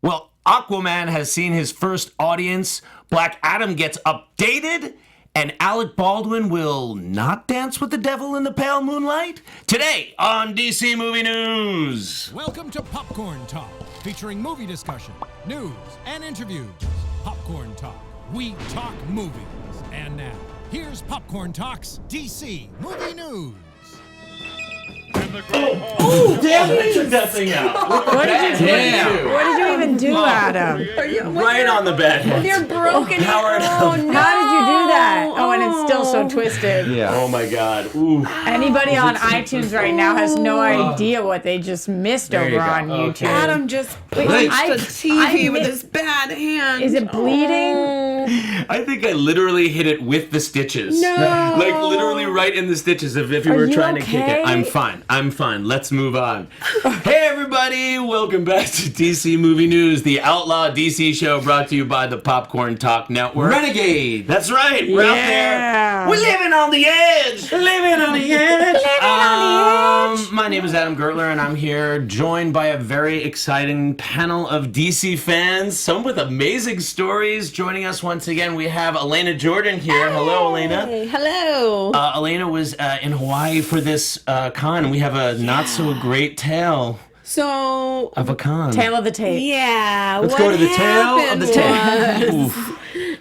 Well, Aquaman has seen his first audience, Black Adam gets updated, and Alec Baldwin will not dance with the devil in the pale moonlight? Today on DC Movie News. Welcome to Popcorn Talk, featuring movie discussion, news, and interviews. Popcorn Talk. We talk movies. And now, here's Popcorn Talk's DC Movie News. Oh, damn it! I took that thing out. What did you even do, Adam? Right on the bed. They're broken. Howard. How did you do that? Oh, and it's still so twisted. Yeah. Oh my God. Ooh. Anybody on iTunes right now has no idea what they just missed There you over go. on YouTube. Okay. Adam just punched I- the TV I with mi- his bad hand. Is it bleeding? I think I literally hit it with the stitches. No. Like literally right in the stitches if you were you trying to kick okay? it. I'm fine. Let's move on. Hey everybody, welcome back to DC Movie News, the Outlaw DC show brought to you by the Popcorn Talk Network. Renegade. That's right, we're out there. We're living on the edge. Living on the edge. My name is Adam Gertler, and I'm here joined by a very exciting panel of DC fans, some with amazing stories. Joining us once again, we have Elena Jordan here. Hello, Elena. Hey, hello. Elena was in Hawaii for this con, and we have a not-so-great tale So, of a con. Tail of the tape. yeah. Let's what go to the tail of happened the tape. was-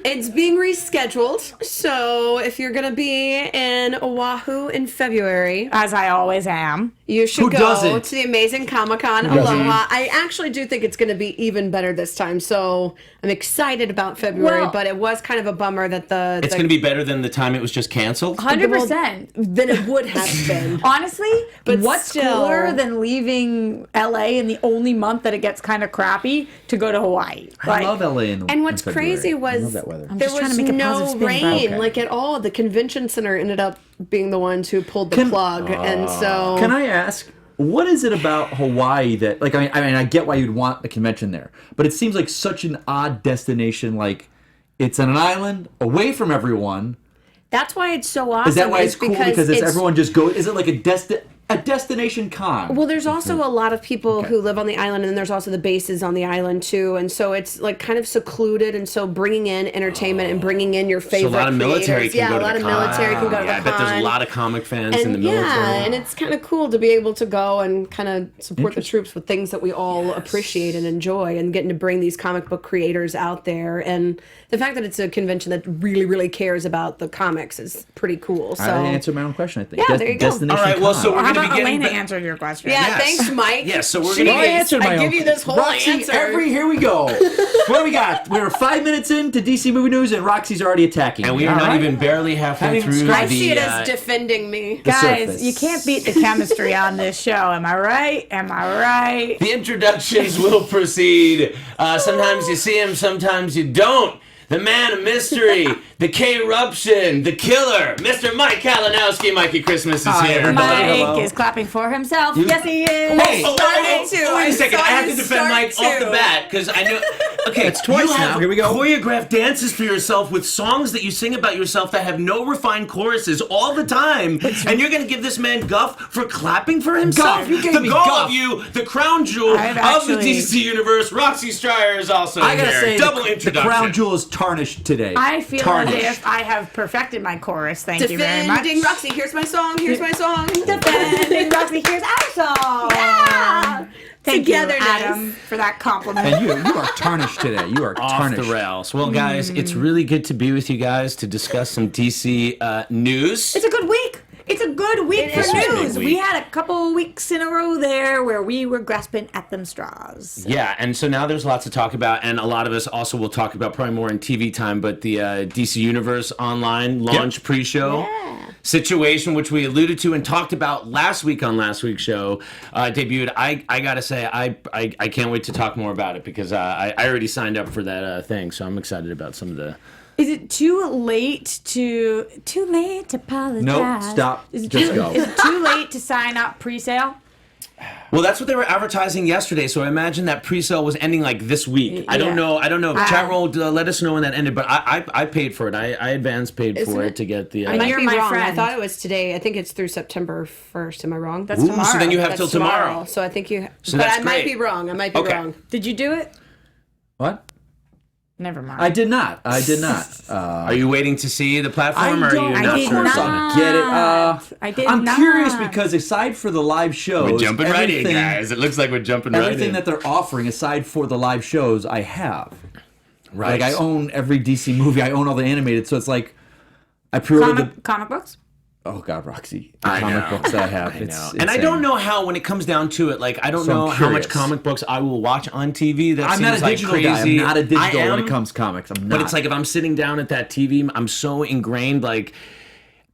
It's being rescheduled. So, if you're going to be in Oahu in February, As I always am. you should Who go doesn't? to the amazing Comic-Con doesn't? Aloha. I actually do think it's going to be even better this time. So, I'm excited about February, Well- but it was kind of a bummer that It's going to be better than the time it was just canceled. 100%. than it would have been. Honestly, But what's still- cooler than leaving LA in the only month that it gets kind of crappy to go to Hawaii? I love LA in the And what's in February. crazy I was love that weather. there just trying was to make a no positive spin, rain bro. Okay. like at all. The convention center ended up being the ones who pulled the plug, and so Can I ask, what is it about Hawaii that, like, I mean, I get why you'd want a convention there, but it seems like such an odd destination. Like, it's on an island away from everyone. that's why it's so awesome. Is that why it's cool? Because it's it's everyone just goes. Is it like a destination con? Well, there's also a lot of people who live on the island, and then there's also the bases on the island too, and so it's like kind of secluded, and so bringing in entertainment and bringing in your favorite So a lot of military creators. can go to a lot the of con. military can go to Yeah, the I bet there's a con. lot of comic fans in the And military. yeah, and it's kind of cool to be able to go and kind of support the troops with things that we all appreciate and enjoy, and getting to bring these comic book creators out there. And the fact that it's a convention that really, really cares about the comics is pretty cool. So I answered my own question. I think. Yeah, there you go. Destination All right, well, con. so we're How going to about be getting... Elena answered your question? yeah, Yes. thanks, Mike. Yes, so we're Jeez, gonna- I answered my I own. give you this whole Roxy, answer. here we go. What do we got? We're 5 minutes into DC Movie News, and Roxy's already attacking. And me. we are All not right. even barely halfway Haven't even through scratched I see it the... as defending me. Guys, surface. you can't beat the chemistry on this show. Am I right? Am I right? The introductions will proceed. Sometimes you see him, sometimes you don't. The man of mystery, the K-Eruption, the killer, Mr. Mike Kalinowski. Mikey Christmas is Hi, here. everybody. Mike Hello. is clapping for himself. Yes, he is. Hey, started to. wait I a second. saw I have you to defend start Mike off the to. bat because I know. Okay, It's twice you have now. Here we go. choreographed dances for yourself with songs that you sing about yourself that have no refined choruses all the time, and you're going to give this man guff for clapping for himself. Guff, you gave the me goal guff. of you, the crown jewel I've of the actually- DC universe. Roxy Striar is also I gotta here. say, Double the introduction. crown jewel is tarnished today. I feel tarnished. as if I have perfected my chorus. Thank you very much. Defending Roxy. Here's my song. Here's my song. Defending Roxy. Here's our song. Yeah. Thank Togetherness. you, Adam, for that compliment. And you are tarnished today. You are Off tarnished. the rails. Well, guys, it's really good to be with you guys to discuss some DC news. It's a good week. It's a good week for is a big news. week. We had a couple weeks in a row there where we were grasping at them straws. Yeah, and so now there's lots to talk about, and a lot of us also will talk about probably more in TV time, but the DC Universe Online launch pre-show situation, which we alluded to and talked about last week on last week's show, debuted. I gotta say, I can't wait to talk more about it because I already signed up for that thing, so I'm excited about some of the... Is it too late to apologize? Nope, stop. Is it Just too, go. Is it too late to sign up pre-sale? Well, that's what they were advertising yesterday, so I imagine that pre-sale was ending like this week. I don't Yeah. know. Chat roll, let us know when that ended, but I paid for it. I advance paid Isn't for it? it to get the... I might You're be my wrong. I friend. thought it was today. I think it's through September 1st. Am I wrong? That's Ooh, tomorrow. so then you have That's till tomorrow. So I think you. So but that's I might great. be wrong. I might be Okay. wrong. Did you do it? What? Never mind. I did not. Are you waiting to see the platform, or are you I not did sure? not. I'll get it. I did I'm not. curious because aside for the live shows, We're jumping right in, everything- guys. It looks like we're jumping right in. Everything that they're offering, aside for the live shows, I have. Right. Like I own every DC movie. I own all the animated. So it's like I pre-ordered Comic books? Oh God, Roxy! I Comic know. books that I have. I It's know. And I insane. don't know how, when it comes down to it, like, I don't So I'm know how much curious. comic books I will watch on TV. That I'm seems not a like digital crazy. guy. I'm not a digital I am, when it comes to comics. I'm not. But it's like if I'm sitting down at that TV, I'm so ingrained, like,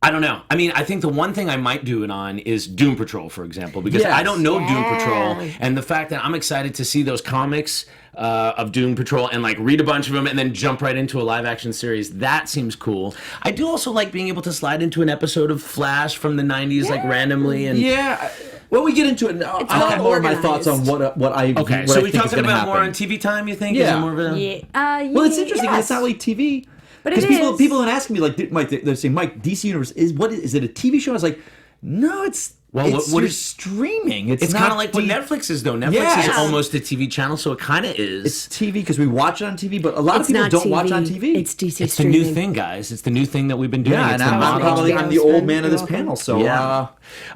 I don't know. I mean, I think the one thing I might do it on is Doom Patrol, for example, because Yes. I don't know Doom Yeah. Patrol, and the fact that I'm excited to see those comics of Doom Patrol and like read a bunch of them and then jump right into a live action series, that seems cool. I do also like being able to slide into an episode of Flash from the 90s, like randomly. And yeah. When we get into it, I'll well have more of my thoughts on organized. what I okay, what so I we think is talking gonna about happen. more on TV time, you think? Is Yeah. it more of a... Yeah. Well, it's interesting. 'Cause Yes. It's not like TV. But it people is. people have been asking me like, Mike, they're saying, Mike, DC Universe is it a TV show? I was like, no, it's Well, what you're is- streaming. It's not kind of like what deep- Netflix is, though. Netflix Yeah. is almost a TV channel, so it kind of is. It's TV because we watch it on TV, but a lot of It's people not don't TV. watch on TV. It's DC It's the streaming. new thing, guys. It's the new thing that we've been doing. yeah, It's and the I'm model. probably I'm the HBO old man of this You're welcome. panel, so Yeah.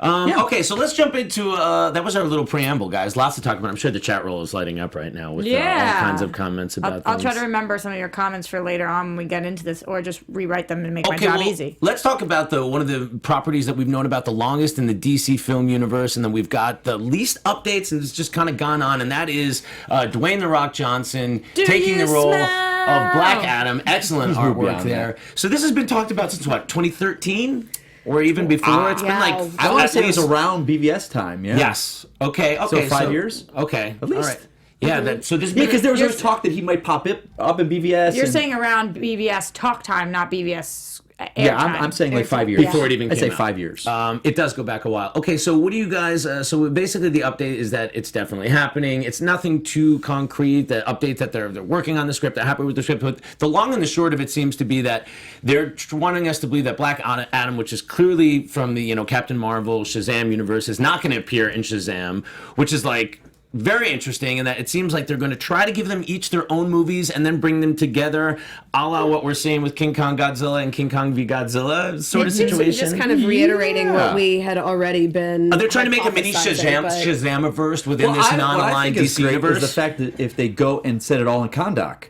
yeah. Okay, so let's jump into that was our little preamble, guys. Lots to talk about. I'm sure the chat roll is lighting up right now with all Yeah. kinds of comments about I'll things. try to remember some of your comments for later on when we get into this, or just rewrite them and make my Okay, job well, easy. let's talk about one of the properties that we've known about the longest in the DC film universe, and then we've got the least updates, and it's just kind of gone on, and that is Dwayne "The Rock" Johnson taking you the role smell? of Black Adam. Excellent moved artwork beyond there. that. So this has been talked about since what, 2013, or even before? It's been yeah. like I want to at say it was least- around BVS time. Yeah. Yes. Okay. Okay. 5 years? Okay. At least. All right. Yeah. So this. Yeah, because there was You're- always talk that he might pop up in BVS. You're and- saying around BVS talk time, not BVS air yeah, time. I'm saying like Air 5 time. years Before it even I'd came say out. 5 years. It does go back a while. Okay, so what do you guys? So basically, the update is that it's definitely happening. It's nothing too concrete. The update that they're working on the script. They're happy with the script. But the long and the short of it seems to be that they're wanting us to believe that Black Adam, which is clearly from the Captain Marvel Shazam universe, is not going to appear in Shazam, which is like very interesting, and that it seems like they're going to try to give them each their own movies and then bring them together, a la what we're seeing with King Kong Godzilla and King Kong v Godzilla sort of situation. Just kind of reiterating what we had already been. They're trying to make a mini hypothesizing, but- Shazamiverse within this what I non-aligned think is DC great universe. is the fact that if they go and set it all in Kondak,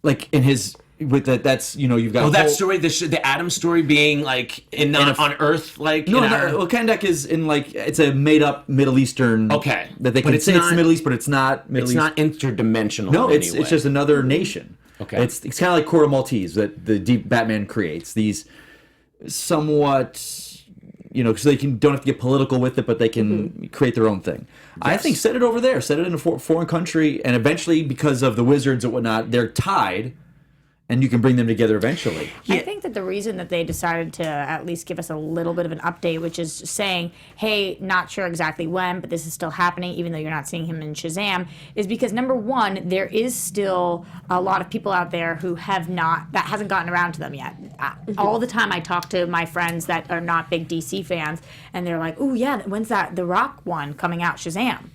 like in his with that, that's you've got. Oh, that whole- story, the Adam story being like on Earth, like No, in no, our- well, Kondak is in like it's a made-up Middle Eastern. Okay. that they But can it's say it's not- the Middle East, but it's not Middle it's East. not interdimensional. No, in it's any way. just another nation. Okay. It's kind of like Court of Maltese that the Deep Batman creates these somewhat, because they don't have to get political with it, but they can create their own thing. I think set it over there, set it in a foreign country, and eventually, because of the wizards and whatnot, they're tied, and you can bring them together eventually. I think that the reason that they decided to at least give us a little bit of an update, which is saying, hey, not sure exactly when, but this is still happening, even though you're not seeing him in Shazam, is because number one, there is still a lot of people out there who that hasn't gotten around to them yet. All the time I talk to my friends that are not big DC fans, and they're like, oh yeah, when's that The Rock one coming out, Shazam?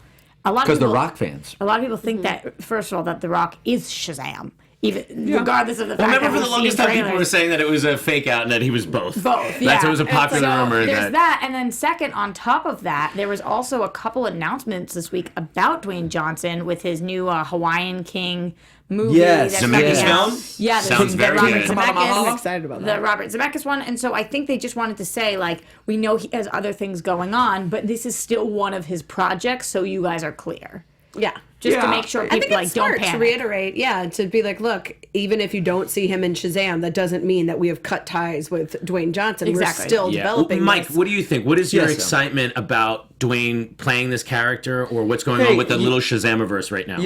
Because they're Rock fans. A lot of people think that, first of all, that The Rock is Shazam. Even regardless of the Well, fact remember that for the we've longest seen time people trailers. were saying that it was a fake out and that he was both. Both, yeah. That's what was a It's popular like, rumor. There's that, and then second, on top of that, there was also a couple announcements this week about Dwayne Johnson with his new Hawaiian King movie. Yes. that's Zemeckis coming out. film? Yeah, Sounds very Robert good. Zemeckis. I'm excited about that. The Robert Zemeckis one, and so I think they just wanted to say, like, we know he has other things going on, but this is still one of his projects, so you guys are clear. Yeah. Just to Yeah. make sure I people think like it's don't smart to panic. reiterate, to be like, look, even if you don't see him in Shazam, that doesn't mean that we have cut ties with Dwayne Johnson. Exactly. We're still developing Mike, this. what do you think? What is your Yes, Sam. excitement about Dwayne playing this character, or what's going on with the little Shazamiverse right now?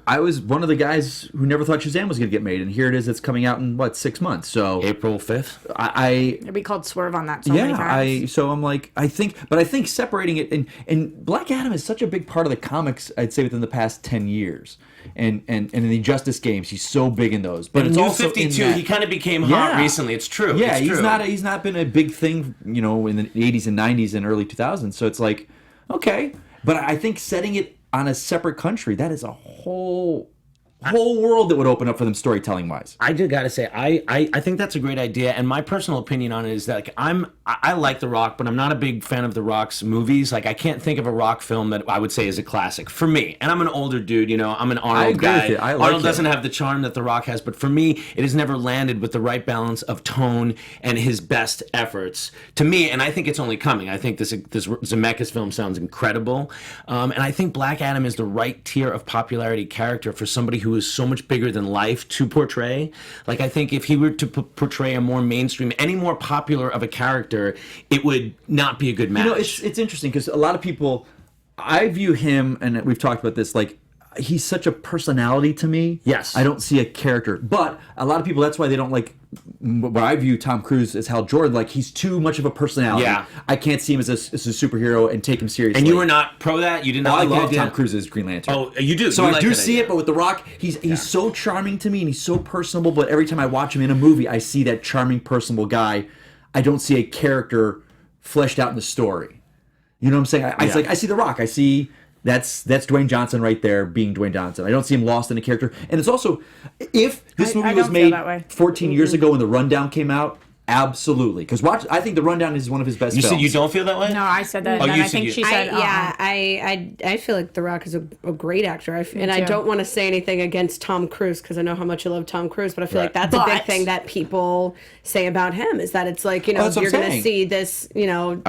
I was one of the guys who never thought Shazam was going to get made, and here it is. It's coming out in 6 months. So April 5th? We called Swerve on that so many times. So I'm like, I think separating it and Black Adam is such a big part of the comics, I'd say, within the past 10 years. And in the Justice games, he's so big in those. But In it's New also 52, in that, he kind of became hot Yeah. recently. It's true. yeah, it's true. he's not been a big thing, in the 80s and 90s and early 2000s. So it's like, okay, but I think setting it on a separate country, that is a whole whole world that would open up for them storytelling wise. I do gotta say, I think that's a great idea, and my personal opinion on it is that like, I like The Rock, but I'm not a big fan of The Rock's movies. Like I can't think of a Rock film that I would say is a classic for me. And I'm an older dude, you know. I'm an Arnold agree guy. with you. I like Arnold him. doesn't have the charm that The Rock has, but for me, it has never landed with the right balance of tone and his best efforts. To me, and I think it's only coming. I think this Zemeckis film sounds incredible, and I think Black Adam is the right tier of popularity character for somebody who is so much bigger than life to portray. Like I think if he were to portray a more mainstream, any more popular of a character, it would not be a good match. You know, it's interesting because a lot of people, I view him, and we've talked about this, like he's such a personality to me. Yes. I don't see a character, but a lot of people, that's why they don't like. What I view Tom Cruise as Hal Jordan, like he's too much of a personality. Yeah. I can't see him as a superhero and take him seriously. And you were not pro that? You did not I like the love idea? Tom Cruise as Green Lantern. Oh, you do? So You I like do that see idea. it, but with The Rock, he's so charming to me and he's so personable. But every time I watch him in a movie, I see that charming, personable guy. I don't see a character fleshed out in the story. You know what I'm saying? It's like I see The Rock. I see that's Dwayne Johnson right there being Dwayne Johnson. I don't see him lost in a character. And it's also, if this movie I was don't feel made that way. 14 years ago when The Rundown came out, absolutely. Because I think The Rundown is one of his best You films. said you don't feel that way? No, I said that, Oh, and you I said think you- she said, I feel like The Rock is a great actor, and I too. don't want to say anything against Tom Cruise because I know how much you love Tom Cruise, but I feel Right. like that's a big But- thing that people say about him is that it's like, you know, that's what you're I'm going to saying. see this, you know,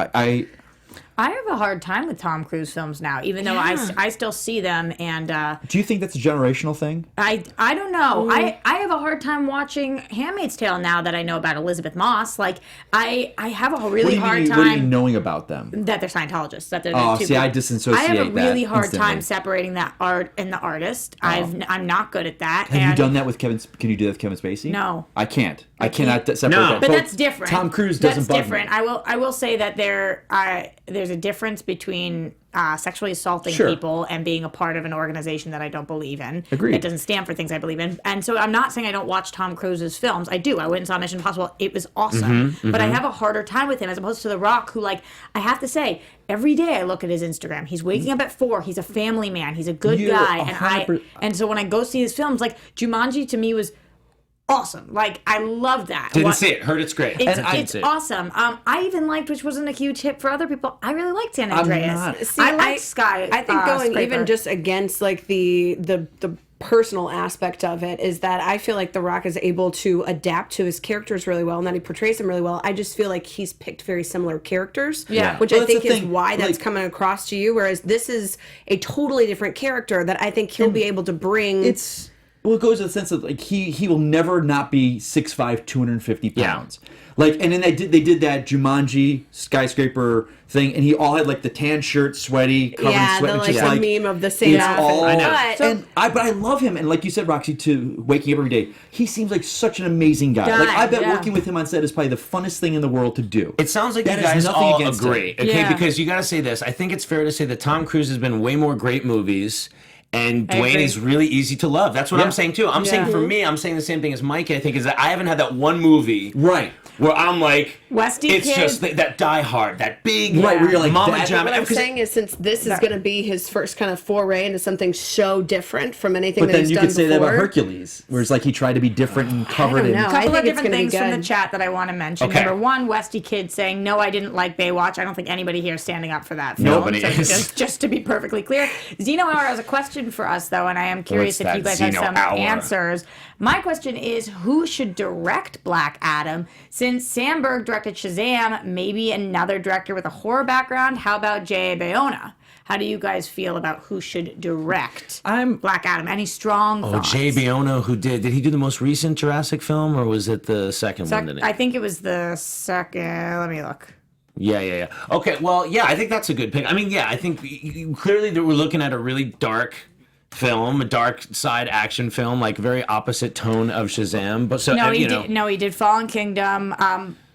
I have a hard time with Tom Cruise films now, even though I still see them, and Do you think that's a generational thing? I don't know. I have a hard time watching Handmaid's Tale now that I know about Elizabeth Moss. Like I have a really hard What are you time knowing about them? that they're Scientologists. That they're Oh, two see, I people. disassociate I have a that really hard instantly. time separating that art and the artist. I'm not good at that. Have and you done that with Kevin? Can you do that with Kevin Spacey? No. I can't. I cannot separate No. that. But that's different. Tom Cruise doesn't That's bug different. me. I will say that there's a difference between sexually assaulting Sure. people and being a part of an organization that I don't believe in. Agreed. That doesn't stand for things I believe in. And so I'm not saying I don't watch Tom Cruise's films. I do. I went and saw Mission Impossible. It was awesome. But I have a harder time with him as opposed to The Rock, who, like, I have to say, every day I look at his Instagram. He's waking up at 4. He's a family man. He's a good You're guy. 100%. And so when I go see his films, like Jumanji to me was awesome. Like, I love that. Didn't see it. Heard it's great. It's awesome. I even liked, which wasn't a huge hit for other people. I really liked San I'm Andreas. not. See, I like Sky. I think going Scraper. even just against like the personal aspect of it is that I feel like The Rock is able to adapt to his characters really well and that he portrays them really well. I just feel like he's picked very similar characters, Yeah. which Well, I that's think the is thing. why that's Like- coming across to you. Whereas this is a totally different character that I think he'll be able to bring. It goes to the sense of like he will never not be 6'5", 250 Yeah. pounds. Like, and then they did that Jumanji skyscraper thing, and he all had like the tan shirt, sweaty, covered in sweat, and the, just like, like the meme of the same it's outfit. all. I know. But, But I love him, and like you said, Roxy, to waking up every day, he seems like such an amazing guy. Like I bet yeah. working with him on set is probably the funnest thing in the world to do. It sounds like That you is guys nothing all against agree, it. okay? Yeah. Because you got to say this. I think it's fair to say that Tom Cruise has been way more great movies, and Dwayne agree. is really easy to love. That's what I'm saying too. I'm saying for me, I'm saying the same thing as Mike. I think is that I haven't had that one movie Right. where I'm like, Westy it's Kid. just that Die Hard, that big Right, where you're like, Mama that- Jam. what I'm Because- saying is, since this is going to be his first kind of foray into something so different from anything But that then he's you done could say before, that about Hercules, where it's like he tried to be different and covered in. know. A couple I of think it's different gonna be things from the good. chat that I want to mention. Okay. Number one, Westy Kid saying, no, I didn't like Baywatch. I don't think anybody here is standing up for that film. Nobody So is. just to be perfectly clear. Zeno Hour has a question for us, though, and I am curious What's if you that guys have Zeno some Hour? answers. My question is, who should direct Black Adam? Since Sandberg directed Shazam, maybe another director with a horror background. How about J.A. Bayona? How do you guys feel about who should direct Black Adam? Any strong thoughts? Jay Bayona, who did he do the most recent Jurassic film, or was it the second one? Did he? I think it was the second. Let me look. Yeah. Okay, well, yeah, I think that's a good pick. I mean, yeah, I think clearly that we're looking at a really dark film, a dark side action film, like very opposite tone of Shazam. But so No, you he know, did. No, he did Fallen Kingdom.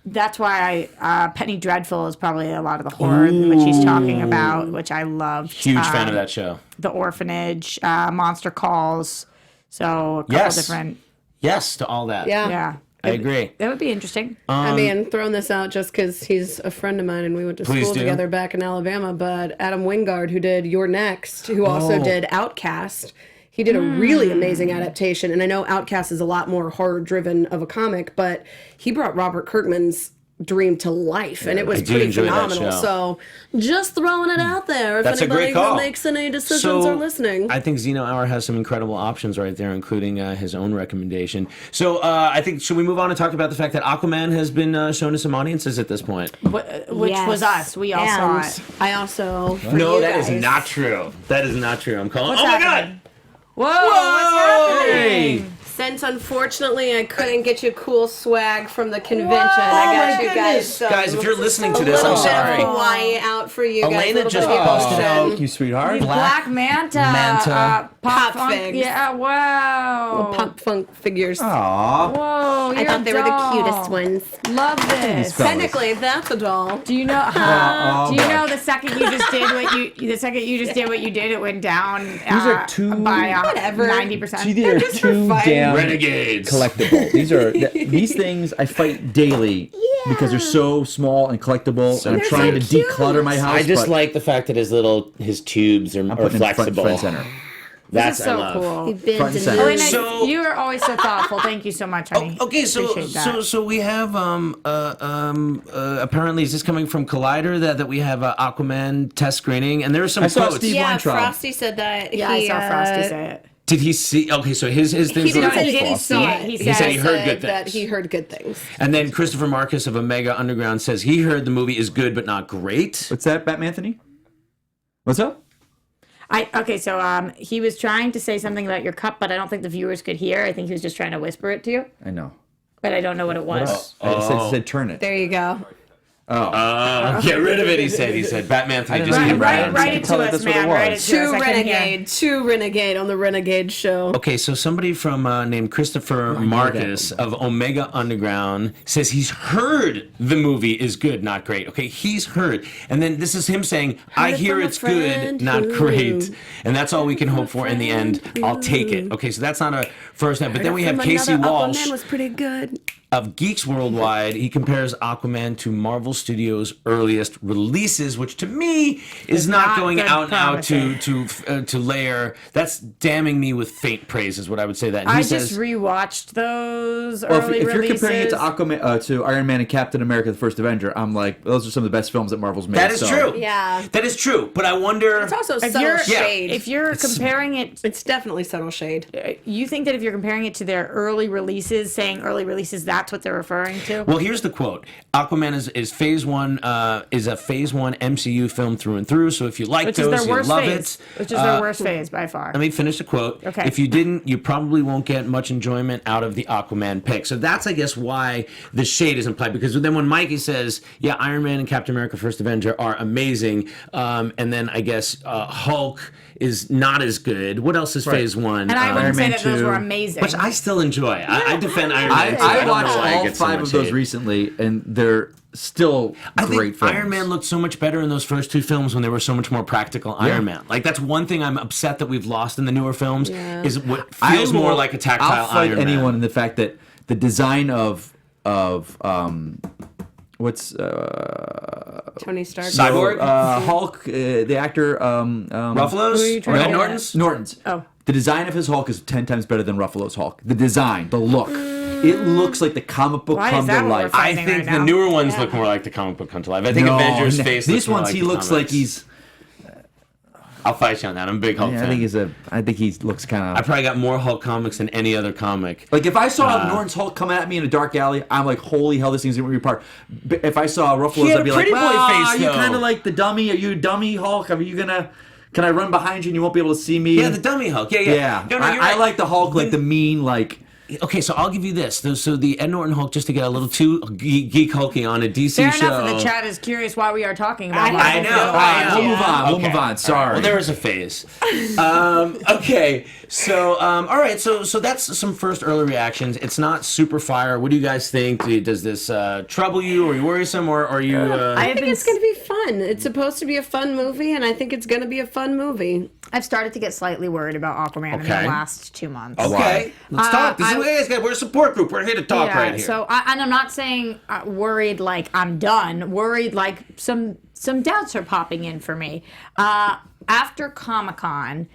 That's why Penny Dreadful is probably a lot of the horror which he's talking about, which I loved. huge fan of that show. The Orphanage, Monster Calls. So a couple Yes. different. Yes to all that. Yeah, I agree. that would be interesting. I mean, throwing this out just because he's a friend of mine and we went to Please school do. together back in Alabama, but Adam Wingard, who did You're Next, who also did Outcast, He did a really amazing adaptation, and I know Outcast is a lot more horror-driven of a comic, but he brought Robert Kirkman's dream to life, and it was I do pretty enjoy that phenomenal. show. So, just throwing it out there if That's a anybody great call. who makes any decisions are listening. I think Zeno Hour has some incredible options right there, including his own recommendation. So I think, should we move on and talk about the fact that Aquaman has been shown to some audiences at this point? Which was us. We all saw it. I also No, that is not true. That is not true. I'm calling. What's oh my happening? God! Whoa, what's happening? Since unfortunately I couldn't get you cool swag from the convention, I got you guys some, Guys, if you're listening to a this, I'm little bit sorry. of Hawaii out for you guys. Elena a little just bit of posted emotion. Thank you, sweetheart. Black Manta. Pop Funk. figs. Yeah, wow. Pop funk figures. Aw. Whoa, I thought they were the cutest ones. Love this. Fellas. Technically, that's a doll. Do you know? oh, do you boy. know the second you just did what you did, it went down. These are two- by Whatever. 90%. See, they're just for too fun. damn Renegades. collectible. These things I fight daily because they're so small and collectible. And I'm trying to so declutter my house. I just but like the fact that his tubes are I'm putting them flexible. front and center. That's so I love. cool. Front and center. Elena, So- you are always so thoughtful. Thank you so much, honey. Okay, so Appreciate that. so we have apparently is this coming from Collider that we have Aquaman test screening, and there are some I saw quotes. Steve Yeah, Weintraub. Frosty said that. Yeah, I saw Frosty say it. Did he see? Okay, so his things. He were- didn't say that he Frosty. saw it. He He said he heard said good that things. he heard good things. And then Christopher Marcus of Omega Underground says he heard the movie is good but not great. What's that, Batman Anthony? What's up? So he was trying to say something about your cup, but I don't think the viewers could hear. I think he was just trying to whisper it to you, I know. but I don't know what it was. I said turn it. There you go. Get rid of it. He said Batman Anthony I just didn't keep know. right. Write it Tell to it us, that's what it man. Write it was. to us. I couldn't hear. Two renegade on the Renegade show. Okay, so somebody from named Christopher Marcus of Omega Underground says he's heard the movie is good, not great. Okay, he's heard. And then this is him saying, I it hear from a it's good, friend not who- great. And that's all we can hope for in the end. I'll take it. Okay, so that's not a first step. But then we have Casey Walsh Aquaman was pretty good. of Geeks Worldwide. He compares Aquaman to Marvel Studios' earliest releases, which to me is not not going good out and out promising. to layer. That's damning me with faint praise, is what I would say. That and he I says, just rewatched those Well, early if you're releases. comparing it to Aquaman, to Iron Man and Captain America: The First Avenger, I'm like, those are some of the best films that Marvel's made. that is so- true. Yeah. That is true. But I wonder. It's also if subtle you're, shade. if you're comparing it, It's definitely subtle shade. you think that if you're comparing it to their early releases, saying early releases, that's what they're referring to? Well, here's the quote: Aquaman is phase one, is a phase one MCU film through and through. So if you like Which is those, their you worst love phase. it. Which is their worst phase by far. Let me finish the quote. Okay. If you didn't, you probably won't get much enjoyment out of the Aquaman pick. So that's, I guess, why the shade is implied. Because then when Mikey says, yeah, Iron Man and Captain America First Avenger are amazing, and then I guess Hulk is not as good. What else is phase one? and I wouldn't Iron say Man that those 2, were amazing. which I still enjoy. I defend Iron Man. too. I don't know watched why I all get so 5 much of those hate. recently, and they're still I great think films. Iron Man looked so much better in those first 2 films when they were so much more practical Iron Man. Like, that's one thing I'm upset that we've lost in the newer films is what feels more like a tactile I'll fight Iron anyone Man. in the fact that the design of what's Tony Stark. Cyborg? Hulk, the actor Ruffalo's? Who are you trying to Ed get Norton's? Norton's. Oh. The design of his Hulk is 10 times better than Ruffalo's Hulk. The design, the look. It looks like the comic book Why come is that to what we're life. fighting? I think right the now. newer ones look more like the comic book come to life. I think Avengers face these looks more ones like he the looks comics. like he's. I'll fight you on that. I'm a big Hulk I fan. think he looks kind I of. probably got more Hulk comics than any other comic. Like if I saw Norton's Hulk coming at me in a dark alley, I'm like, holy hell, this thing's gonna be apart. But if I saw Ruffalo's, He had I'd be a like, pretty boy well, face, are you though. kind of like the dummy? Are you a dummy Hulk? Are you gonna? Can I run behind you and you won't be able to see me? Yeah, the dummy Hulk. Yeah, yeah. Yeah, No, you're I right. like the Hulk, like the mean, like. Okay, so I'll give you this. So the Ed Norton Hulk, just to get a little too geek hulky on a DC Fair show. enough that the chat is curious why we are talking about I Marvel know. films. All right, we'll move on. We'll Okay. move on. Sorry. Well, there is a phase. Okay, so all right, so that's some first early reactions. It's not super fire. What do you guys think? Does this trouble you? Are you worrisome, or are you? I think it's going to be fun. It's supposed to be a fun movie, and I think it's going to be a fun movie. I've started to get slightly worried about Aquaman in the Okay. last 2 months. Okay, let's talk. This is we're a support group. We're here to talk right here. So, and I'm not saying worried like I'm done. Worried like some doubts are popping in for me. After Comic-Con,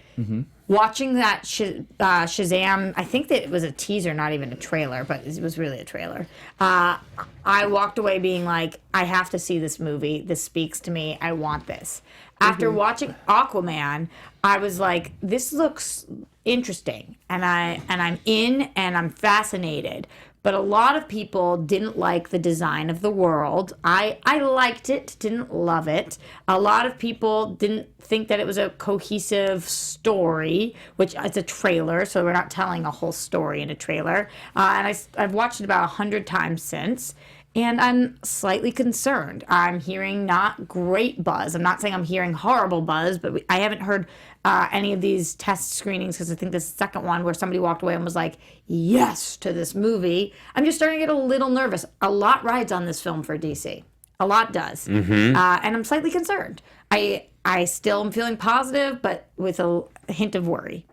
watching that Shazam, I think that it was a teaser, not even a trailer, but it was really a trailer. I walked away being like, I have to see this movie. This speaks to me. I want this. After watching Aquaman, I was like, this looks interesting, and I'm in, and I'm fascinated. But a lot of people didn't like the design of the world. I liked it, didn't love it. A lot of people didn't think that it was a cohesive story, which it's a trailer, so we're not telling a whole story in a trailer. And I've watched it about 100 times since. And I'm slightly concerned. I'm hearing not great buzz. I'm not saying I'm hearing horrible buzz, but I haven't heard any of these test screenings, because I think the second one where somebody walked away and was like, yes, to this movie. I'm just starting to get a little nervous. A lot rides on this film for DC. A lot does. And I'm slightly concerned. I still am feeling positive, but with a hint of worry.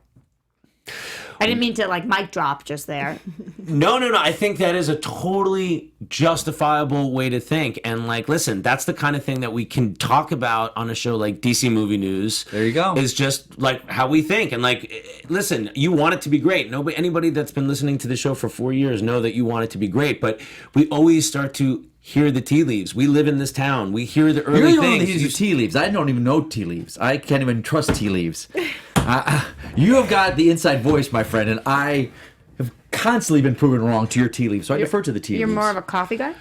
I didn't mean to like mic drop just there. No. I think that is a totally justifiable way to think. And like, listen, that's the kind of thing that we can talk about on a show like DC Movie News. There you go. Is just like how we think. And like, listen, you want it to be great. Anybody that's been listening to the show for 4 years know that you want it to be great. But we always start to hear the tea leaves. We live in this town. We hear the early You're the things. one that hears tea leaves. I don't even know tea leaves. I can't even trust tea leaves. You have got the inside voice, my friend, and I have constantly been proven wrong to your tea leaves, so I defer to the tea leaves. You're more of a coffee guy?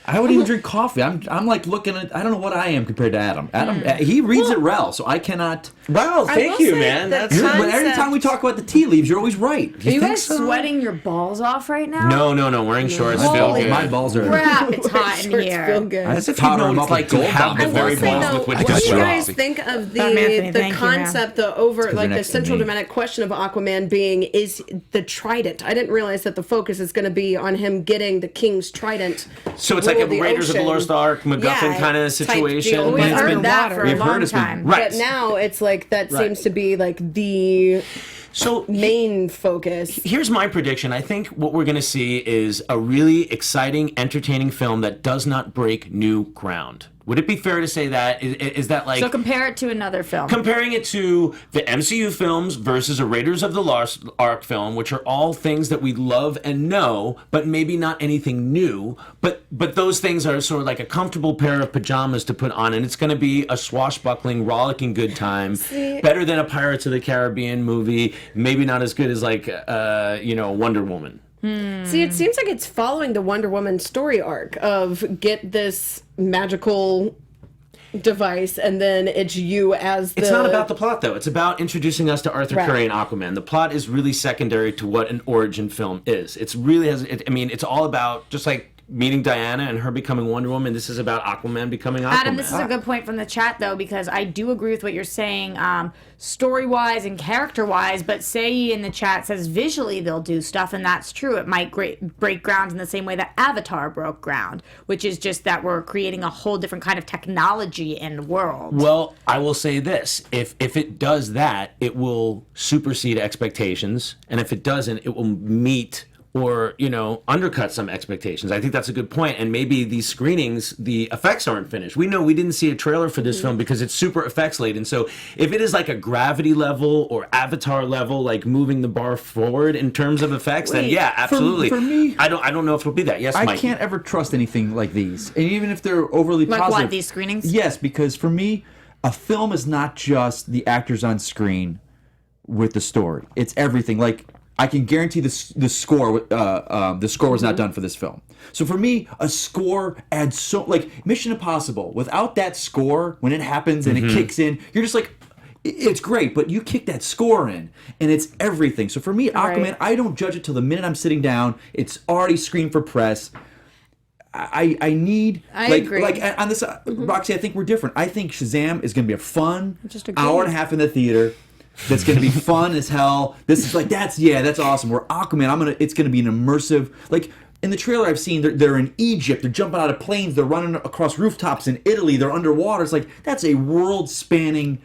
I wouldn't even drink coffee. I'm like looking at, I don't know what I am compared to Adam. He reads it well, so I cannot. Wow, thank you, man. But Every time we talk about the tea leaves, you're always right. Are you guys sweating your balls off right now? No. Wearing shorts feel good. My balls are. Crap, it's hot in Shorts here. feel good. As if you Powder know them what up it's like like to gold have the down. very I will say, balls though, with which what to do you sweat. guys think of the Anthony, the thank you, man. concept, the over like you're the next to central me. dramatic question of Aquaman being is the trident? I didn't realize that the focus is going to be on him getting the king's trident. So it's to like a rule the Raiders of the ocean. Lost Ark, MacGuffin kind of type situation. deal. We've But it's heard been that for a we've heard long it's been- time. Right. But now it's like that Right. seems to be like the So main focus. here's my prediction. I think what we're going to see is a really exciting, entertaining film that does not break new ground. Would it be fair to say that? Is that like... So compare it to another film. comparing it to the MCU films versus a Raiders of the Lost Ark film, which are all things that we love and know, but maybe not anything new. But those things are sort of like a comfortable pair of pajamas to put on, and it's going to be a swashbuckling, rollicking good time. Better than a Pirates of the Caribbean movie. Maybe not as good as like Wonder Woman. See, it seems like it's following the Wonder Woman story arc of get this magical device, and then it's you as the... It's not about the plot, though. It's about introducing us to Arthur Right. Curry and Aquaman. The plot is really secondary to what an origin film is. It's really it's all about just like meeting Diana and her becoming Wonder Woman. This is about Aquaman becoming Aquaman. Adam, this is a good point from the chat, though, because I do agree with what you're saying, story-wise and character-wise, but say in the chat says visually they'll do stuff, and that's true. It might break ground in the same way that Avatar broke ground, which is just that we're creating a whole different kind of technology in the world. Well, I will say this. If it does that, it will supersede expectations, and if it doesn't, it will meet or, undercut some expectations. I think that's a good point. And maybe these screenings, the effects aren't finished. We know we didn't see a trailer for this film because it's super effects laden. So if it is like a Gravity level or Avatar level, like moving the bar forward in terms of effects, then yeah, absolutely. For me, I don't know if it'll be that. Yes, I Mike. can't ever trust anything like these, and even if they're overly Like positive. what, these screenings? Yes, because for me, a film is not just the actors on screen with the story. It's everything. Like, I can guarantee the score was not done for this film. So for me, a score adds so, like Mission Impossible. Without that score, when it happens and it kicks in, you're just like, it's great, but you kick that score in, and it's everything. So for me, Aquaman, Right. I don't judge it till the minute I'm sitting down. It's already screened for press. I need agree. like on this Roxy, I think we're different. I think Shazam is going to be a fun Just agree. hour and a half in the theater. That's going to be fun as hell. This is like that's awesome. Where Aquaman, it's going to be an immersive. Like in the trailer I've seen, they're in Egypt. They're jumping out of planes. They're running across rooftops in Italy. They're underwater. It's like that's a world-spanning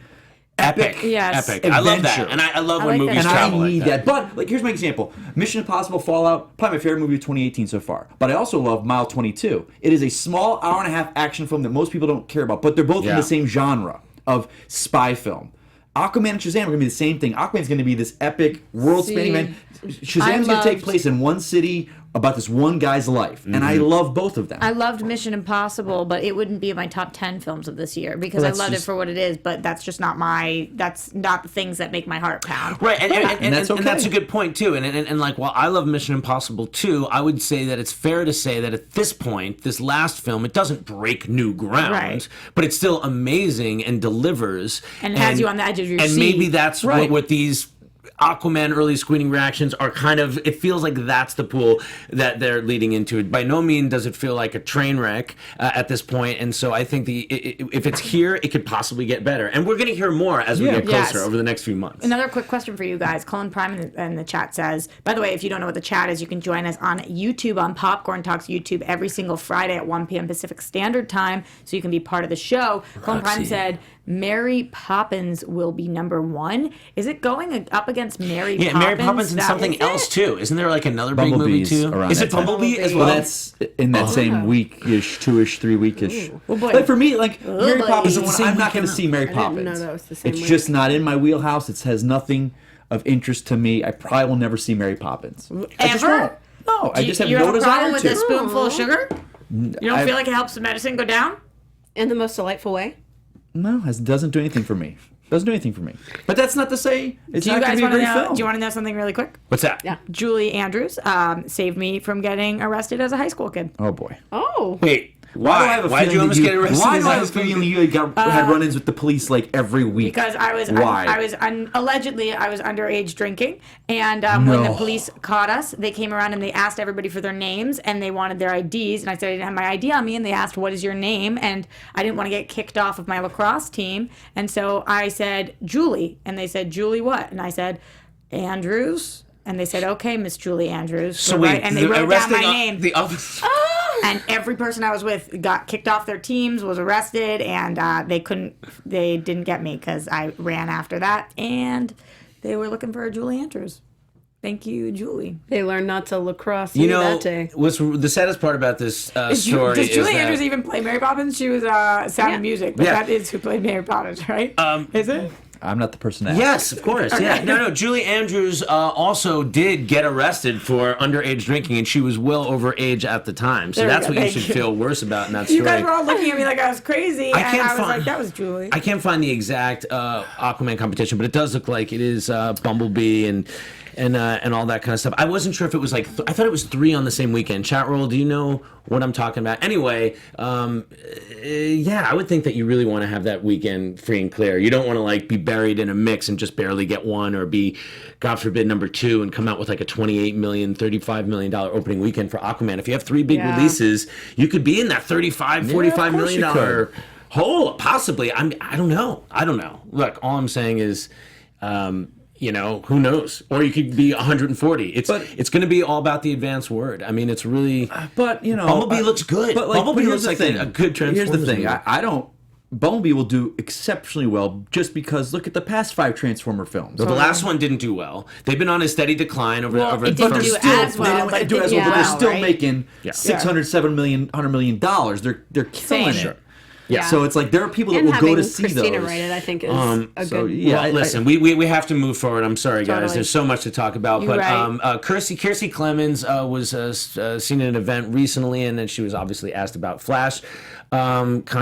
epic. Yes. Epic. I love that. adventure. And I love I when like movies that. And I travel need like that. that. But here's my example: Mission Impossible, Fallout, probably my favorite movie of 2018 so far. But I also love Mile 22. It is a small hour and a half action film that most people don't care about, but they're both in Yeah. the same genre of spy film. Aquaman and Shazam are going to be the same thing. Aquaman's going to be this epic, world-spanning See, event. Shazam's going to take place in one city about this one guy's life, and I love both of them. I loved Mission Impossible, but it wouldn't be in my top 10 films of this year because Well, I that's loved it just- for what it is, but that's just not that's not the things that make my heart pound. Right, and that's and that's a okay. good point too. And like, while I love Mission Impossible 2, I would say that it's fair to say that at this point, this last film, it doesn't break new ground, Right. but it's still amazing and delivers, And has you on the edge of your and seat. maybe that's Right. what these Aquaman early screening reactions are kind of. It feels like that's the pool that they're leading into. By no means does it feel like a train wreck at this point, and so I think if it's here, it could possibly get better, and we're going to hear more as we Yeah. get closer Yes. over the next few months. Another quick question for you guys. Colin Prime in the chat says, by the way, if you don't know what the chat is, you can join us on YouTube, on Popcorn Talks YouTube, every single Friday at 1 p.m. Pacific Standard Time, so you can be part of the show. Colin Prime said, Mary Poppins will be number 1. Is it going up against Mary Poppins? Yeah, Mary Poppins and That something is else it? too. Isn't there like another big movie Bumblebee's too? around Is that it time. Bumblebee as Well, well? that's in that same week-ish, 2-ish, 3-week-ish. Oh, boy. Like for me, like Mary boy. Poppins, Is it the same I'm not week going to or see Mary didn't know Poppins. that was the same It's week. just not in my wheelhouse. It has nothing of interest to me. I probably will never see Mary Poppins. I just Ever? won't. No, I just have you no have a desire problem with to. a spoonful of sugar? You don't I- feel like it helps the medicine go down? In the most delightful way. No, it doesn't do anything for me. Doesn't do anything for me. But that's not to say it's Do you not going guys to be a want to great know? film. Do you want to know something really quick? What's that? Yeah. Julie Andrews saved me from getting arrested as a high school kid. Oh boy. Oh. Wait, Why do I have a Why did you feeling almost that get arrested? Why as do I a have a high school feeling you had run-ins with the police like every week? Because I was Why? allegedly I was underage drinking, and when the No. police caught us, they came around and they asked everybody for their names and they wanted their IDs, and I said I didn't have my ID on me, and they asked what is your name, and I didn't want to get kicked off of my lacrosse team, and so I said Julie, and they said Julie what, and I said Andrews. And they said, "Okay, Miss Julie Andrews." So Right, wait, and they wrote down my arresting name. the officer. And every person I was with got kicked off their teams, was arrested, and they didn't get me because I ran after that, and they were looking for Julie Andrews. Thank you, Julie. They learned not to lacrosse You know, that day. what's the saddest part about this Does story Julie is that, Andrews even play Mary Poppins? She was Sound of Music, but Yeah. that is who played Mary Poppins, right? Is it? I'm not the person to ask. Yes, of course. Yeah. No. Julie Andrews also did get arrested for underage drinking, and she was well over age at the time. So There we that's go. what you Thank should you. feel worse about in that story. You guys were all looking at me like I was crazy, I and can't I was find- like, that was Julie. I can't find the exact Aquaman competition, but it does look like it is Bumblebee and all that kind of stuff. I wasn't sure if it was like I thought it was 3 on the same weekend. Chat roll, do you know what I'm talking about? Anyway, yeah, I would think that you really want to have that weekend free and clear. You don't want to like be buried in a mix and just barely get one, or be, God forbid, number 2 and come out with like a $28 million, $35 million opening weekend for Aquaman. If you have 3 big Yeah. releases, you could be in that $35, $45 course million you could. hole, possibly. I don't know. Look, all I'm saying is, who knows? Or you could be 140. It's going to be all about the advanced word. I mean, it's really. But Bumblebee looks good. Bumblebee here's looks the like thing. a good Here's the Transformers thing. movie. I don't. Bumblebee will do exceptionally well just because look at the past 5 Transformer films. Well, the last one didn't do well. They've been on a steady decline over. Well, over it didn't from- do Still, as well, they but didn't it do did as well, but well, they're still right? making Yeah. $600, $700 million. They're killing Same. it. Yeah. So it's like there are people that And will having go to see Christina those. write it, I think, is a so, good. yeah. Well, listen, we have to move forward. I'm sorry, guys. Totally. There's so much to talk about. You're But right. Kirstie Clemens was seen at an event recently, and then she was obviously asked about Flash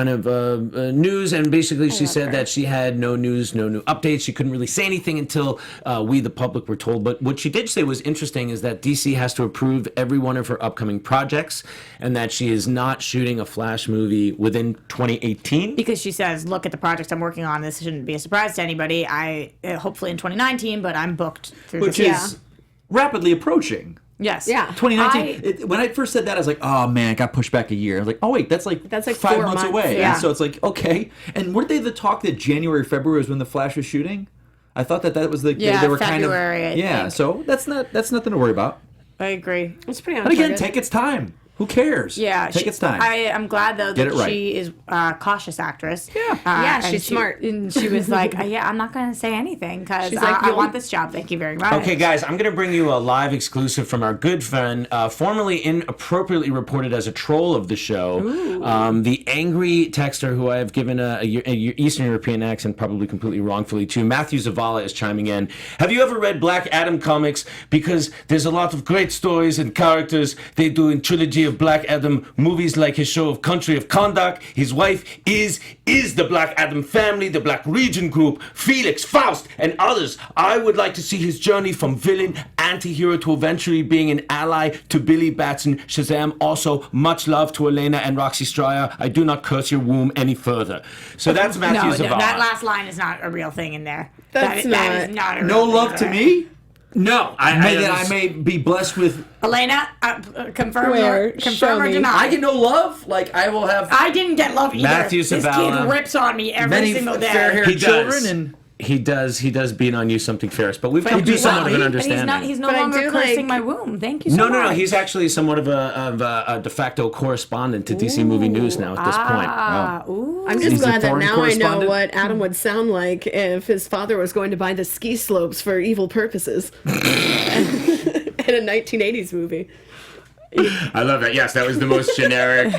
news, and basically she said that she had no news, no new updates. She couldn't really say anything until we, the public, were told. But what she did say was interesting is that DC has to approve every one of her upcoming projects, and that she is not shooting a Flash movie within 2018. Because she says, look at the projects I'm working on. This shouldn't be a surprise to anybody. Hopefully in 2019, but I'm booked through Which this. is rapidly approaching. Yes. Yeah. 2019. When I first said that, I was like, "Oh man, it got pushed back a year." I was like, "Oh wait, that's like 4 5 months months, away." yeah. And so it's like, okay. And weren't they the talk that January, February was when the Flash was shooting? I thought that was the Yeah, they were February, I kind of think. So that's nothing to worry about. I agree. It's pretty on But again, target. take its time. Who cares? Yeah, Take its time. I'm glad though Get that it right. she is a cautious actress. Yeah. Yeah, and she's smart. And she was like, yeah, I'm not going to say anything because She's like, I want this job. Thank you very much. Okay, guys, I'm going to bring you a live exclusive from our good friend, formerly inappropriately reported as a troll of the show, the angry texter who I have given a Eastern European accent, probably completely wrongfully too. Matthew Zavala is chiming in. Have you ever read Black Adam comics? Because there's a lot of great stories and characters they do in trilogy of Black Adam movies, like his show of Country of Kondak. His wife is the Black Adam family, the Black Legion group, Felix, Faust, and others. I would like to see his journey from villain, anti-hero to eventually being an ally to Billy Batson, Shazam. Also, much love to Elena and Roxy Striar. I do not curse your womb any further. So that's Matthew Zavala. That last line is not a real thing in there. That's that is not a real No thing love in to there. me? No, I may be blessed with... Elena, confirm Where? or, confirm Show or me. deny. I get no love? Like, I will have I didn't get love either. Matthew This Zavala. kid rips on me every many single day. fair-haired He children does. and... He does beat on you something fierce, but we've come do to somewhat of an well, And understanding. he's no But I longer do cursing like- my womb. Thank you so much. No. He's actually somewhat of a de facto correspondent to DC Movie News now at this point. Ooh. I'm just He's a glad that foreign now I know correspondent? what Adam would sound like if his father was going to buy the ski slopes for evil purposes in a 1980s movie. I love that. Yes, that was the most generic,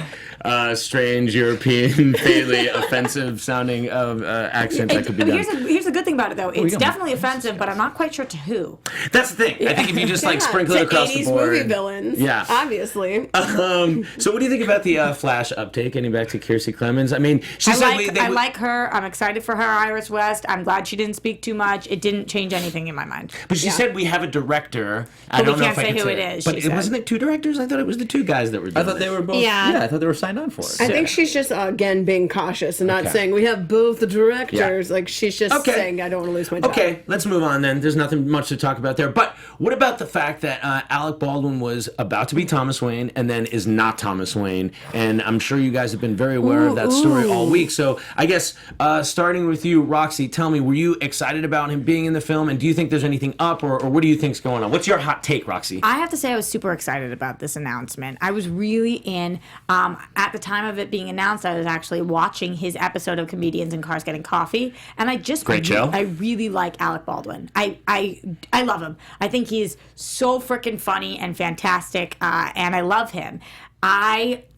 strange European, fatally offensive sounding accent that could be done. Here's the good thing about it, though. It's go. definitely offensive, but I'm not quite sure to who. That's the thing. I think if you just like sprinkle to it across the 80s board. movie villains. Yeah. Obviously. So what do you think about the Flash uptake? Getting back to Kiersey Clemens, I mean, she said I like her. I'm excited for her, Iris West. I'm glad she didn't speak too much. It didn't change anything in my mind. but she said we have a director. I But we don't know can't if I say can who say it is, But she said. wasn't it two directors? I thought it was the two guys that were doing I thought they were both... Yeah. I thought they were signed on for it. I think she's just, again, being cautious and not Okay. saying we have both the directors. Yeah. Like, she's just Okay. saying, I don't want to lose my job. Okay, let's move on then. There's nothing much to talk about there. But what about the fact that Alec Baldwin was about to be Thomas Wayne and then is not Thomas Wayne? And I'm sure you guys have been very aware of that story all week. So I guess starting with you, Roxy, tell me, were you excited about him being in the film? And do you think there's anything up or what do you think's going on? What's your hot take, Roxy? I have to say I was super excited about this announcement. I was really in. At the time of it being announced, I was actually watching his episode of Comedians in Cars Getting Coffee, and I just Great show. I really like Alec Baldwin. I love him. I think he's so freaking funny and fantastic, and I love him.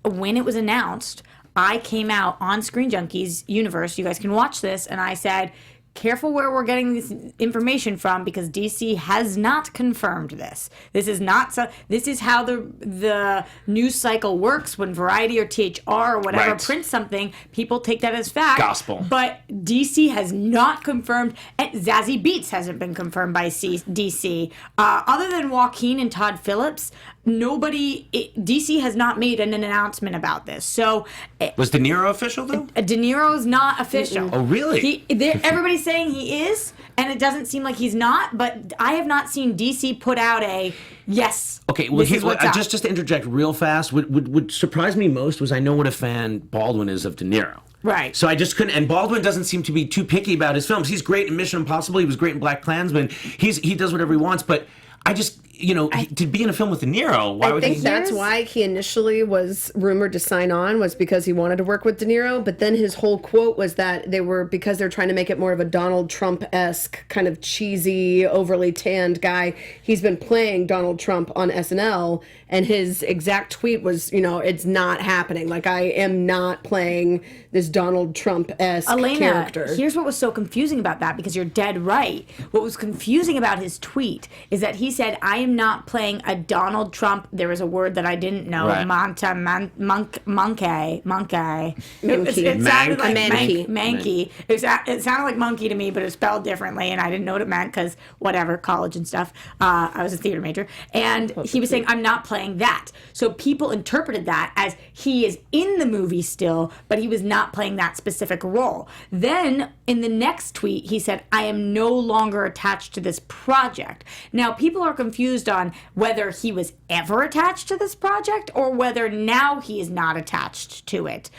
When it was announced, I came out on Screen Junkies universe. You guys can watch this, and I said, careful where we're getting this information from because DC has not confirmed this. This is not so. This is how the news cycle works. When Variety or THR or whatever Right. prints something, people take that as fact. Gospel. But DC has not confirmed. And Zazie Beetz hasn't been confirmed by DC. Other than Joaquin and Todd Phillips, DC has not made an announcement about this. So Was De Niro official though? De Niro's not official. Oh, really? Everybody's saying he is, and it doesn't seem like he's not. But I have not seen DC put out a yes. Okay, well, this is what's up. just to interject real fast, what surprised me most was I know what a fan Baldwin is of De Niro. Right. So I just couldn't, and Baldwin doesn't seem to be too picky about his films. He's great in Mission Impossible. He was great in Black Klansman. He does whatever he wants, but I just, to be in a film with De Niro, why I would think he? that's why he initially was rumored to sign on, was because he wanted to work with De Niro. But then his whole quote was that because they're trying to make it more of a Donald Trump-esque kind of cheesy, overly tanned guy. He's been playing Donald Trump on SNL, and his exact tweet was, it's not happening. Like, I am not playing this Donald Trump-esque character. Here's what was so confusing about that, because you're dead right. What was confusing about his tweet is that he said, I am not playing a Donald Trump. There was a word that I didn't know. Right. Monkey. Monkey. It sounded like Mankey. Mankey. It sounded like monkey to me, but it was spelled differently, and I didn't know what it meant because whatever, college and stuff. I was a theater major. And he was saying, I'm not playing that. So people interpreted that as he is in the movie still, but he was not playing that specific role. Then in the next tweet, he said, I am no longer attached to this project. Now, people are confused on whether he was ever attached to this project or whether now he is not attached to it.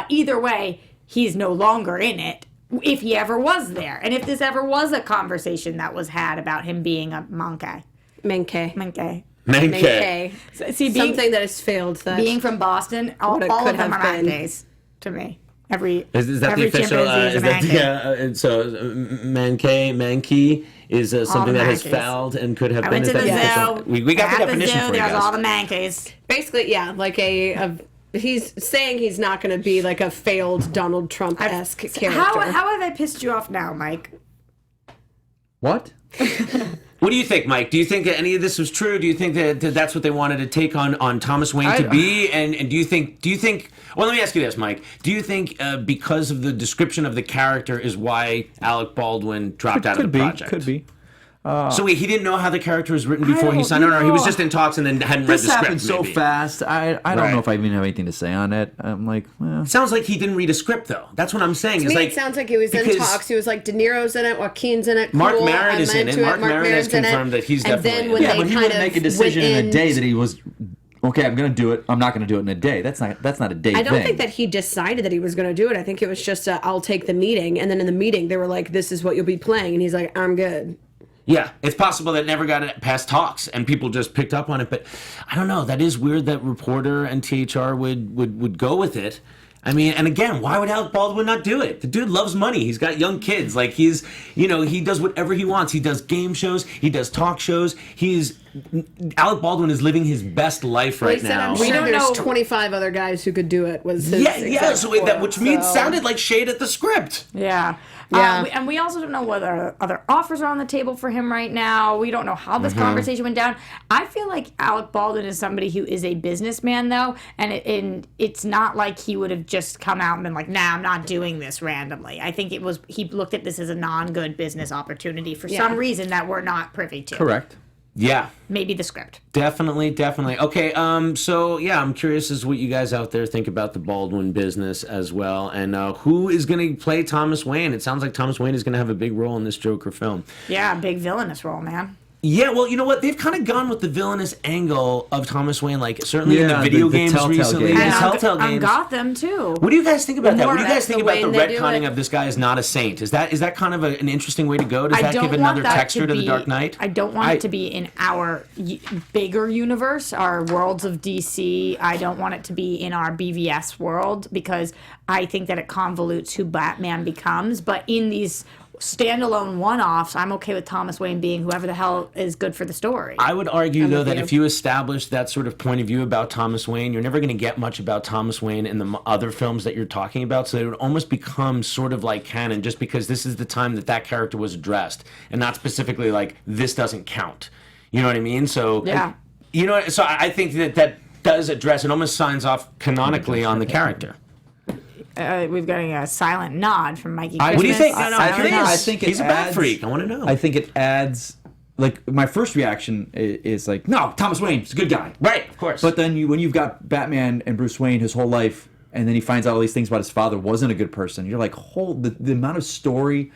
Either way, he's no longer in it, if he ever was there. And if this ever was a conversation that was had about him being a monkey. Mankey. Monkey. Mankey. See, Something that has failed. being from Boston, all What it of could them are have been. mancays to me. Is that the every official? chimpanzee Is that mankey is something that has mankeys. fouled and could have I been? went to the Is that the zoo. official- We got the At definition zoo, for you there's all guys. the mancays. Basically, yeah, like he's saying he's not going to be like a failed Donald Trump-esque character. How have I pissed you off now, Mike? What? What do you think, Mike? Do you think that any of this was true? Do you think that that's what they wanted to take on Thomas Wayne to be? And do you think? Well, let me ask you this, Mike. Do you think because of the description of the character is why Alec Baldwin dropped out of the project? Could be. So wait, he didn't know how the character was written before he signed on, or he was just in talks and then hadn't read This the script. happened so maybe? fast. I don't Right. know if I even have anything to say on it. I'm like, well. Sounds like he didn't read a script, though. That's what I'm saying. To It's me, like it sounds like he was in because talks. He was like, De Niro's in it, Joaquin's in it. Mark cool, Maron I'm is in it. into Mark Maron has Maron's in it. confirmed that he's and definitely then when in it. Yeah, they but he kind wouldn't of make a decision in a went day that he was, okay, I'm going to do it. I'm not going to do it in a day. That's not a day I don't thing. think that he decided that he was going to do it. I think it was just I'll take the meeting. And then in the meeting, they were like, this is what you'll be playing. And he's like, I'm good. Yeah, it's possible that it never got it past talks and people just picked up on it. But I don't know. That is weird that Reporter and THR would go with it. I mean, and again, why would Alec Baldwin not do it? The dude loves money. He's got young kids. Like he does whatever he wants. He does game shows. He does talk shows. Alec Baldwin is living his best life right He said, now. I'm sure don't there's know- 25 other guys who could do it. Was his Yeah. exact So quote, that which means so- sounded like shade at the script. Yeah. Yeah. And we also don't know whether other offers are on the table for him right now. We don't know how this conversation went down. I feel like Alec Baldwin is somebody who is a businessman, though, and it's not like he would have just come out and been like, nah, I'm not doing this randomly. I think he looked at this as a non-good business opportunity for some reason that we're not privy to. Correct. Yeah. Maybe the script. Definitely. Okay, so yeah, I'm curious as what you guys out there think about the Baldwin business as well, and who is going to play Thomas Wayne? It sounds like Thomas Wayne is going to have a big role in this Joker film. Yeah, big villainous role, man. Yeah, well, you know what? They've kind of gone with the villainous angle of Thomas Wayne, like certainly in the Yeah, video the games Telltale recently. games. The And Telltale on games. Gotham, too. What do you guys think about that? What do you guys That's think the about way the they do retconning it. of this guy is not a saint? Is that kind of an interesting way to go? Does I that don't give want another that texture to the be- Dark Knight? I don't want it to be in our bigger universe, our worlds of DC. I don't want it to be in our BVS world because I think that it convolutes who Batman becomes. But in these standalone one-offs, I'm okay with Thomas Wayne being whoever the hell is good for the story. I would argue, though, with that you. if you establish that sort of point of view about Thomas Wayne, you're never going to get much about Thomas Wayne in the other films that you're talking about. So it would almost become sort of like canon just because this is the time that character was addressed and not specifically like this doesn't count. You know what I mean? So, Yeah. You know, so I think that does address, it almost signs off canonically on the character. We've got a silent nod from Mikey. What do you think? No, I I'm think- curious. I think it He's a bat adds- freak. I want to know. I think it adds, like, my first reaction is like, no, Thomas Wayne's a good guy. Right, of course. But then when you've got Batman and Bruce Wayne his whole life, and then he finds out all these things about his father wasn't a good person, you're like, the amount of story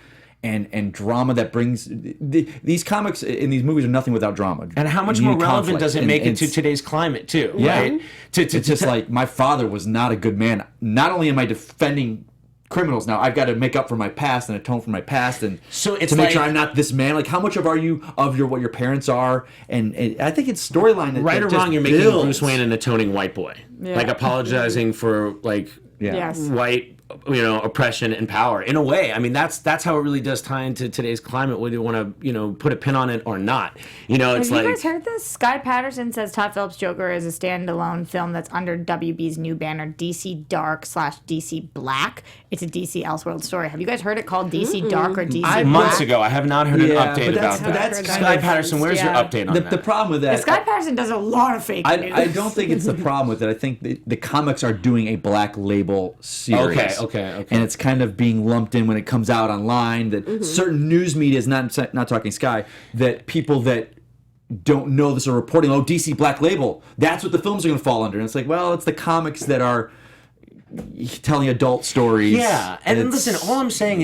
and drama that brings these comics in these movies are nothing without drama. And how much You more need relevant conflict, does it and make it to it's- today's climate, too? Yeah. Right? It's just like, my father was not a good man. Not only am I defending criminals now, I've got to make up for my past and atone for my past, and So it's to make like- sure I'm not this man. Like, how much of what your parents are? And I think it's storyline that Right that or just wrong, you're making builds. Bruce Wayne an atoning white boy. Yeah. Like apologizing for like Yeah. Yes. white, oppression and power. In a way, I mean that's how it really does tie into today's climate, whether you want to, put a pin on it or not. It's Have like you guys heard this? Sky Patterson says Todd Phillips' Joker is a standalone film that's under WB's new banner, DC Dark / DC Black. It's a DC Elseworld story. Have you guys heard it called DC Dark or DC Black? months ago. I have not heard an Yeah, update but about that's that. kind Sky of- Patterson, where's your yeah. update on The that? problem with that, Sky Patterson does a lot of fake news. I don't think it's the problem with it. I think the comics are doing a black label series. Okay. And it's kind of being lumped in when it comes out online. That certain news media is not talking Sky. That people that don't know this are reporting, DC Black Label. That's what the films are going to fall under. And it's like, well, it's the comics that are telling adult stories. Yeah, and It's- listen, all I'm saying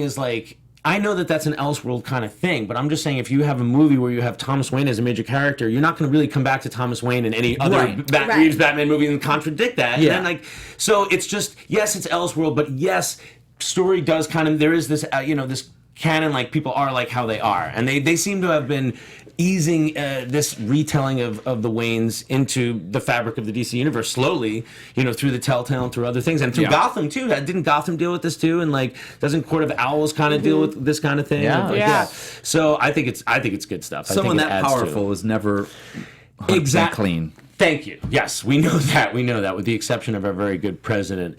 is like, I know that that's an Elseworld kind of thing, but I'm just saying if you have a movie where you have Thomas Wayne as a major character, you're not going to really come back to Thomas Wayne in any other Right. Reeves Batman movie and contradict that. Yeah. And then, so it's just, yes, it's Elseworld, but yes, story does kind of, there is this, this canon, like people are like how they are, and they seem to have been easing this retelling of the Waynes into the fabric of the DC universe slowly, through the Telltale and through other things, and through Gotham too. Didn't Gotham deal with this too? And like, doesn't Court of Owls kind of deal with this kind of thing? Yeah. So I think it's good stuff. Someone I think that powerful is never 100% clean. Thank you. Yes, we know that. We know that, with the exception of our very good president.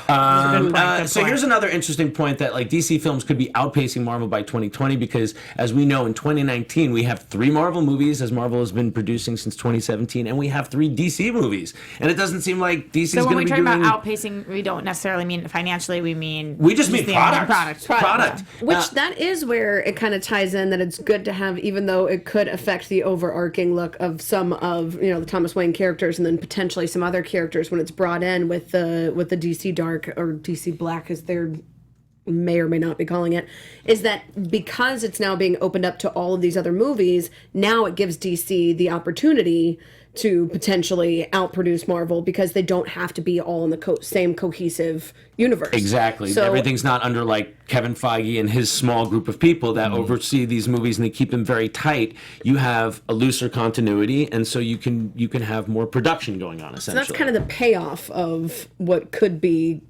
So here's another interesting point, that like DC films could be outpacing Marvel by 2020, because as we know, in 2019 we have 3 Marvel movies, as Marvel has been producing since 2017, and we have 3 DC movies, and it doesn't seem like DC's going to be doing. So when we talk about outpacing, we don't necessarily mean financially. We just mean product. Which that is where it kind of ties in, that it's good to have, even though it could affect the overarching look of some of the Thomas Wayne characters, and then potentially some other characters when it's brought in with the DC Dark or DC Black, as they're may or may not be calling it, is that because it's now being opened up to all of these other movies, now it gives DC the opportunity to potentially outproduce Marvel, because they don't have to be all in the same cohesive universe. Exactly. So everything's not under like Kevin Feige and his small group of people that oversee these movies, and they keep them very tight. You have a looser continuity, and so you can have more production going on, essentially. So that's kind of the payoff of what could be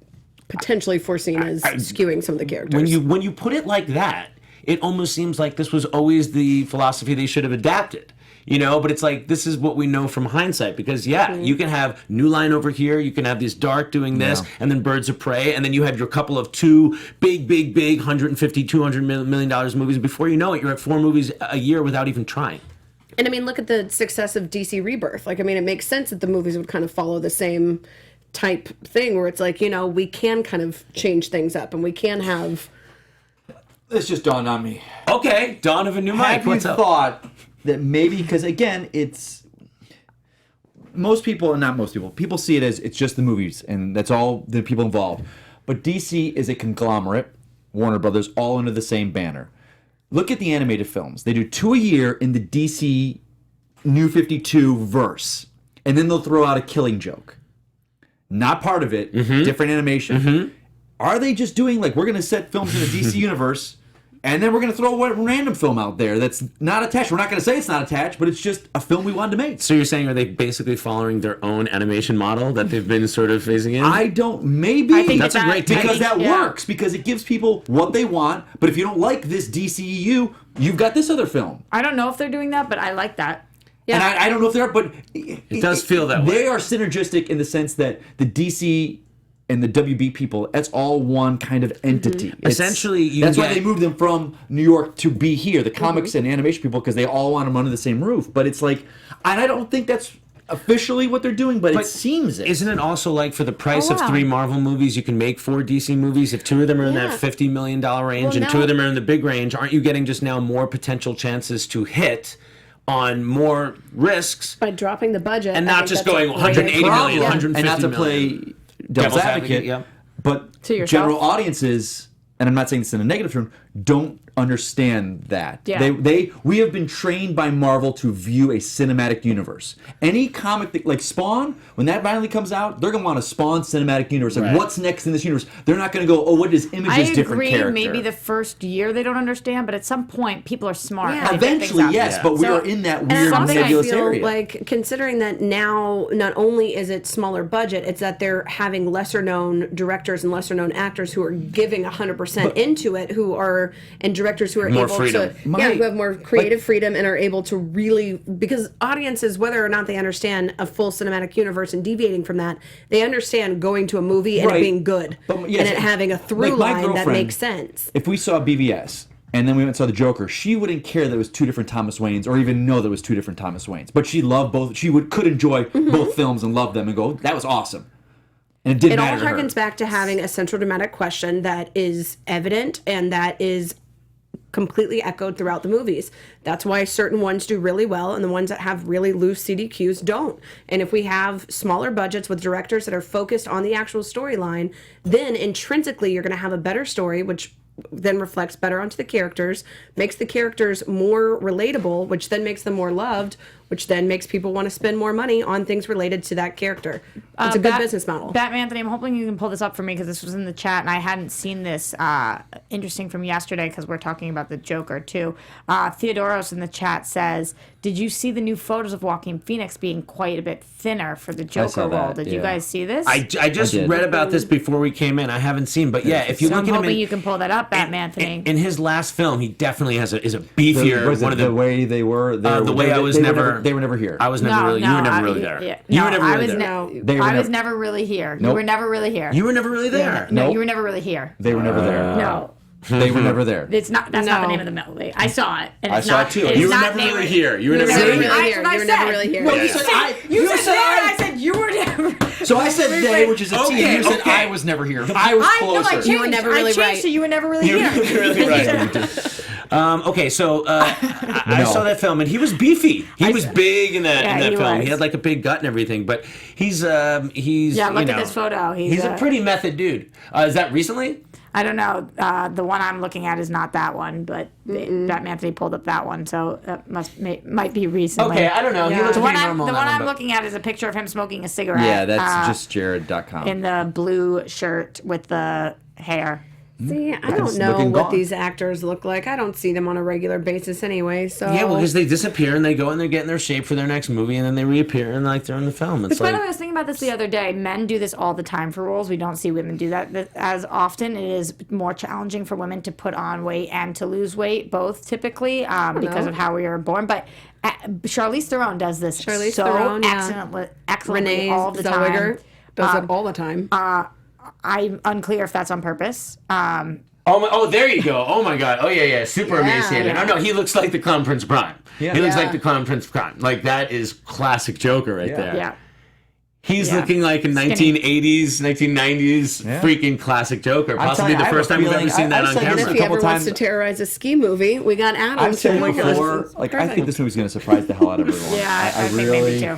potentially foreseen as skewing some of the characters. When you put it like that, it almost seems like this was always the philosophy they should have adapted. But it's like, this is what we know from hindsight, because you can have New Line over here, you can have this Dark doing this, and then Birds of Prey, and then you have your couple of 2 big $150, $200 million movies. Before you know it, you're at 4 movies a year without even trying. And I mean, look at the success of DC Rebirth. Like, I mean, it makes sense that the movies would kind of follow the same type thing, where it's like, we can kind of change things up, and we can have... This just dawned on me. Okay, dawn of a new mic. What's up? Thought that maybe, because again, it's people see it as it's just the movies, and that's all the people involved. But DC is a conglomerate, Warner Brothers, all under the same banner. Look at the animated films. They do 2 a year in the DC New 52 verse, and then they'll throw out a Killing Joke. Not part of it, different animation. Are they just doing, like, we're going to set films in the DC universe, and then we're going to throw a random film out there that's not attached? We're not going to say it's not attached, but it's just a film we wanted to make. So you're saying, are they basically following their own animation model that they've been sort of phasing in? Maybe. I think that's a great take. Because that works, because it gives people what they want, but if you don't like this DCEU, you've got this other film. I don't know if they're doing that, but I like that. Yeah. And I don't know if they are, but... It does feel that way. They are synergistic in the sense that the DC... and the WB people, that's all one kind of entity. Essentially, that's why they moved them from New York to be here, the comics and animation people, because they all want them under the same roof. But it's like, and I don't think that's officially what they're doing, but it seems it. Isn't it also like, for the price of 3 Marvel movies, you can make 4 DC movies? If 2 of them are in that $50 million range, and 2 of them are in the big range, aren't you getting just now more potential chances to hit on more risks by dropping the budget, and not just going 180 million, 150 and not to million. play devil's advocate, but general audiences, and I'm not saying this in a negative term, don't understand that. Yeah. We have been trained by Marvel to view a cinematic universe. Any comic that, like Spawn, when that finally comes out, they're gonna want a Spawn cinematic universe. Like, what's next in this universe? They're not gonna go, oh, what is Image's different character? Maybe the first year they don't understand, but at some point people are smart. Yeah. Eventually, yes, but we are in that weird nebulous area. Like, considering that now, not only is it smaller budget, it's that they're having lesser known directors and lesser known actors who are giving 100% into it, and directors who are more able freedom. who have more creative freedom and are able to really, because audiences, whether or not they understand a full cinematic universe and deviating from that, they understand going to a movie and it being good, and it having a through line that makes sense. If we saw BVS and then we went and saw The Joker, she wouldn't care that it was 2 different Thomas Waynes, or even know that it was 2 different Thomas Waynes. But she loved both. She could enjoy both films and love them and go, that was awesome. And it didn't matter to her. It all harkens back to having a central dramatic question that is evident and that is completely echoed throughout the movies. That's why certain ones do really well and the ones that have really loose CDQs don't. And if we have smaller budgets with directors that are focused on the actual storyline, then intrinsically you're going to have a better story, which then reflects better onto the characters, makes the characters more relatable, which then makes them more loved, which then makes people want to spend more money on things related to that character. It's a good business model. Batman Anthony, I'm hoping you can pull this up for me because this was in the chat and I hadn't seen this. Interesting from yesterday because we're talking about the Joker too. Theodoros in the chat says, did you see the new photos of Joaquin Phoenix being quite a bit thinner for the Joker saw role? that, Did you guys see this? I just read about this before we came in. I haven't seen, but yeah, if you so look I'm at him, hoping you can pull that up, Batman Anthony. in his last film, he definitely is a beefier. Was it the way they were? The way I was never. They were never here. I was never really. You were never really there. Yeah, You no, were never I really was there. I was never really here. You Nope. were never really here. You were never really there. No, Nope. you were never really here. They were never there. No. They were never there. It's not. That's not the No. name of the movie. I saw it. And I it's saw not, it too. it's You were not never named- really here. You were You never were really never here. really here. That's what I You were said. never really here. Well, Yeah. you said you said I. I said you were never. So I said they, which is a T. Okay, You said okay. I was never here. I was I know. I closer. changed. You were never really I changed right. So you were never really You here. were really right. Okay, so I No. saw that film and he was beefy. He was big in that Yeah, he film. was. He had like a big gut and everything. But he's Yeah, look you at know, this photo. He's a pretty method dude. Is that recently? I don't know. The one I'm looking at is not that one, but Batman Anthony pulled up that one, so that might be recently. Okay, I don't know. He Yeah. looks The one pretty I'm normal. in that one, but- looking at is a picture of him smoking a cigarette. Yeah, that's just Jared.com. in the blue shirt with the hair. See, I Looking- don't know looking what gone. these actors look like. I don't see them on a regular basis anyway. So Yeah, well, because they disappear and they go and they're getting their shape for their next movie, and then they reappear and like they're in the film. It's Which, by the way, I like was thinking about this the other day. Men do this all the time for roles. We don't see women do that as often. It is more challenging for women to put on weight and to lose weight, both typically, because know. of how we are born. But Charlize Theron does this Charlize so Theron, yeah. excellently Renee all the Zellweger time. does it all the time. I'm unclear if that's on purpose. oh, there you go. Oh my God. Oh yeah, super emaciated. yeah. Oh no, he looks like the Clown Prince Prime. Yeah. He looks Yeah. like the Clown Prince Prime. Like that is classic Joker right there. Yeah. He's Yeah. looking like a 1980s, 1990s Yeah. freaking classic Joker. I'll Possibly tell you, the I have first a time we've feeling- ever seen I- that I've on said this camera. If a he couple ever wants to times. terrorize a ski movie, we got Adam. I've said to make it before, like I think this movie's going to surprise the hell out of everyone. Yeah, I think really, maybe too.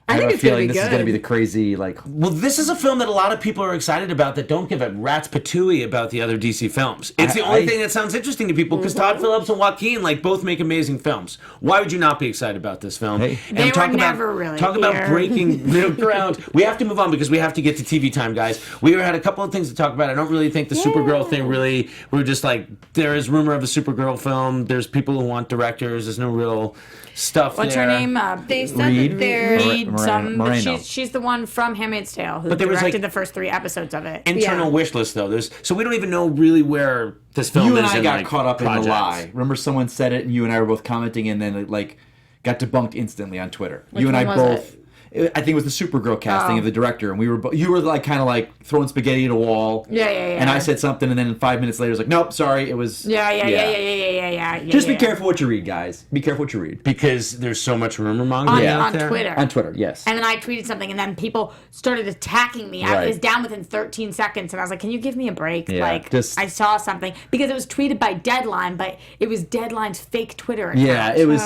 I have think a it's gonna feeling be this is going to good. be the crazy like. Well, this is a film that a lot of people are excited about that don't give a rat's patooey about the other DC films. It's the only thing that sounds interesting to people because Todd Phillips and Joaquin like both make amazing films. Why would you not be excited about this film? Hey. They were never really talk about here. breaking new ground. We have to move on because we have to get to TV time, guys. We had a couple of things to talk about. I don't really think the Supergirl thing really. We're just like there is rumor of a Supergirl film. There's people who want directors. There's no real stuff. What's there. her name? They said Reed? that they're Reed. Moreno. But she's the one from Handmaid's Tale who But there was, directed like, the first 3 episodes of it. Internal Yeah. wish list though. So we don't even know really where this film You is. and I in, got like, caught up in projects. the lie. Remember, someone said it, and you and I were both commenting, and then it like got debunked instantly on Twitter. You and I one was both. I think it was the Supergirl casting of the director, and we were. You were like kind of like throwing spaghetti at a wall. Yeah. And I said something, and then 5 minutes later, it was like, nope, sorry, it was. Yeah. Just be careful what you read, guys. Be careful what you read. Because there's so much rumor mongering out on there. Twitter. On Twitter, yes. And then I tweeted something, and then people started attacking me. I Right. was down within 13 seconds, and I was like, "Can you give me a break?" Yeah, like, just- I saw something because it was tweeted by Deadline, but it was Deadline's fake Twitter account. Yeah, it was.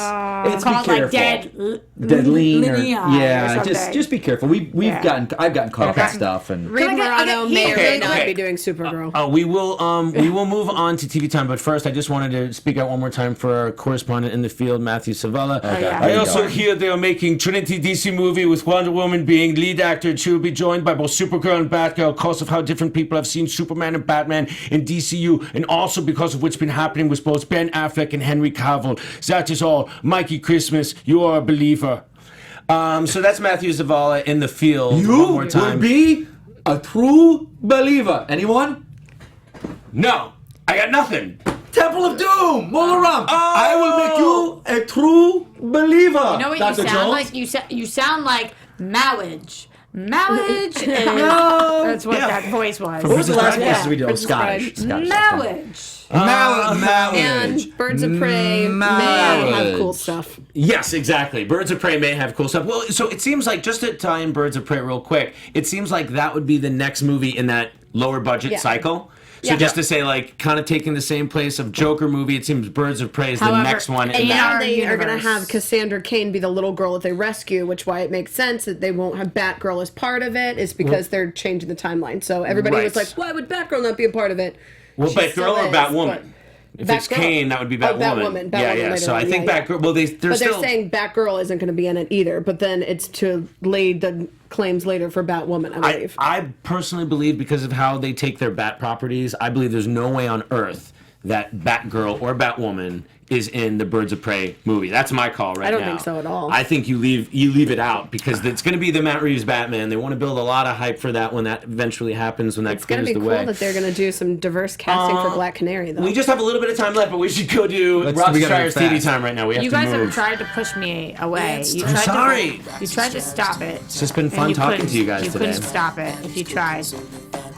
It's be called like careful. Dead lean or Linear or just something. be careful. I've Yeah. gotten caught up Okay. in stuff and Reed Can I get- Morano okay, may or okay, may not okay. be doing Supergirl. We will move on to TV time, but first I just wanted to speak out one more time for our correspondent in the field, Matthew Savella. yeah. I also hear they are making Trinity DC movie with Wonder Woman being lead actor. She will be joined by both Supergirl and Batgirl because of how different people have seen Superman and Batman in DCU, and also because of what's been happening with both Ben Affleck and Henry Cavill. That is all. Mikey Christmas, you are a believer. So that's Matthew Zavala in the field. one more time. be a true believer. Anyone? No, I got nothing. Temple of Doom, Molaram. Oh! I will make you a true believer. You know what Dr. you sound Jones? like? You sound like Mowage. Mowage is that's what Yeah. that voice was. What was the last Yeah. voices we did? Oh, Princess Scottish. Bride. Mowage. And Birds of Prey may have cool stuff. Yes, exactly. Birds of Prey may have cool stuff. Well, so it seems like, just to tie in Birds of Prey real quick, it seems like that would be the next movie in that lower budget Yeah. cycle. So Yeah. just to say, like, kind of taking the same place of Joker movie, it seems Birds of Prey is the However, next one. in In our that. They are going to universe. have Cassandra Cain be the little girl that they rescue, which why it makes sense that they won't have Batgirl as part of it is because they're changing the timeline. So everybody was Right. like, why would Batgirl not be a part of it? Well, She Batgirl still or is, Batwoman? If it's Batgirl. Kane, that would be Batwoman. Batwoman Yeah. later So I on, think yeah. Batgirl. Well, they're But still. they're saying Batgirl isn't going to be in it either. But then it's to lay the claims later for Batwoman, I believe. I personally believe, because of how they take their Bat properties, I believe there's no way on earth that Batgirl or Batwoman is in the Birds of Prey movie. That's my call right now. I don't think so at all. I think you leave it out, because it's going to be the Matt Reeves Batman. They want to build a lot of hype for that when that eventually happens, when that It's going clears to be the cool way. that they're going to do some diverse casting for Black Canary, though. We just have a little bit of time left, but we should go do Roxy we gotta Striar's move TV fast. time right now. We have You to guys move. have tried to push me away. You I'm tried sorry. You tried to stop it. It's just been and fun you talking couldn't. to you guys You today. couldn't stop it if you tried.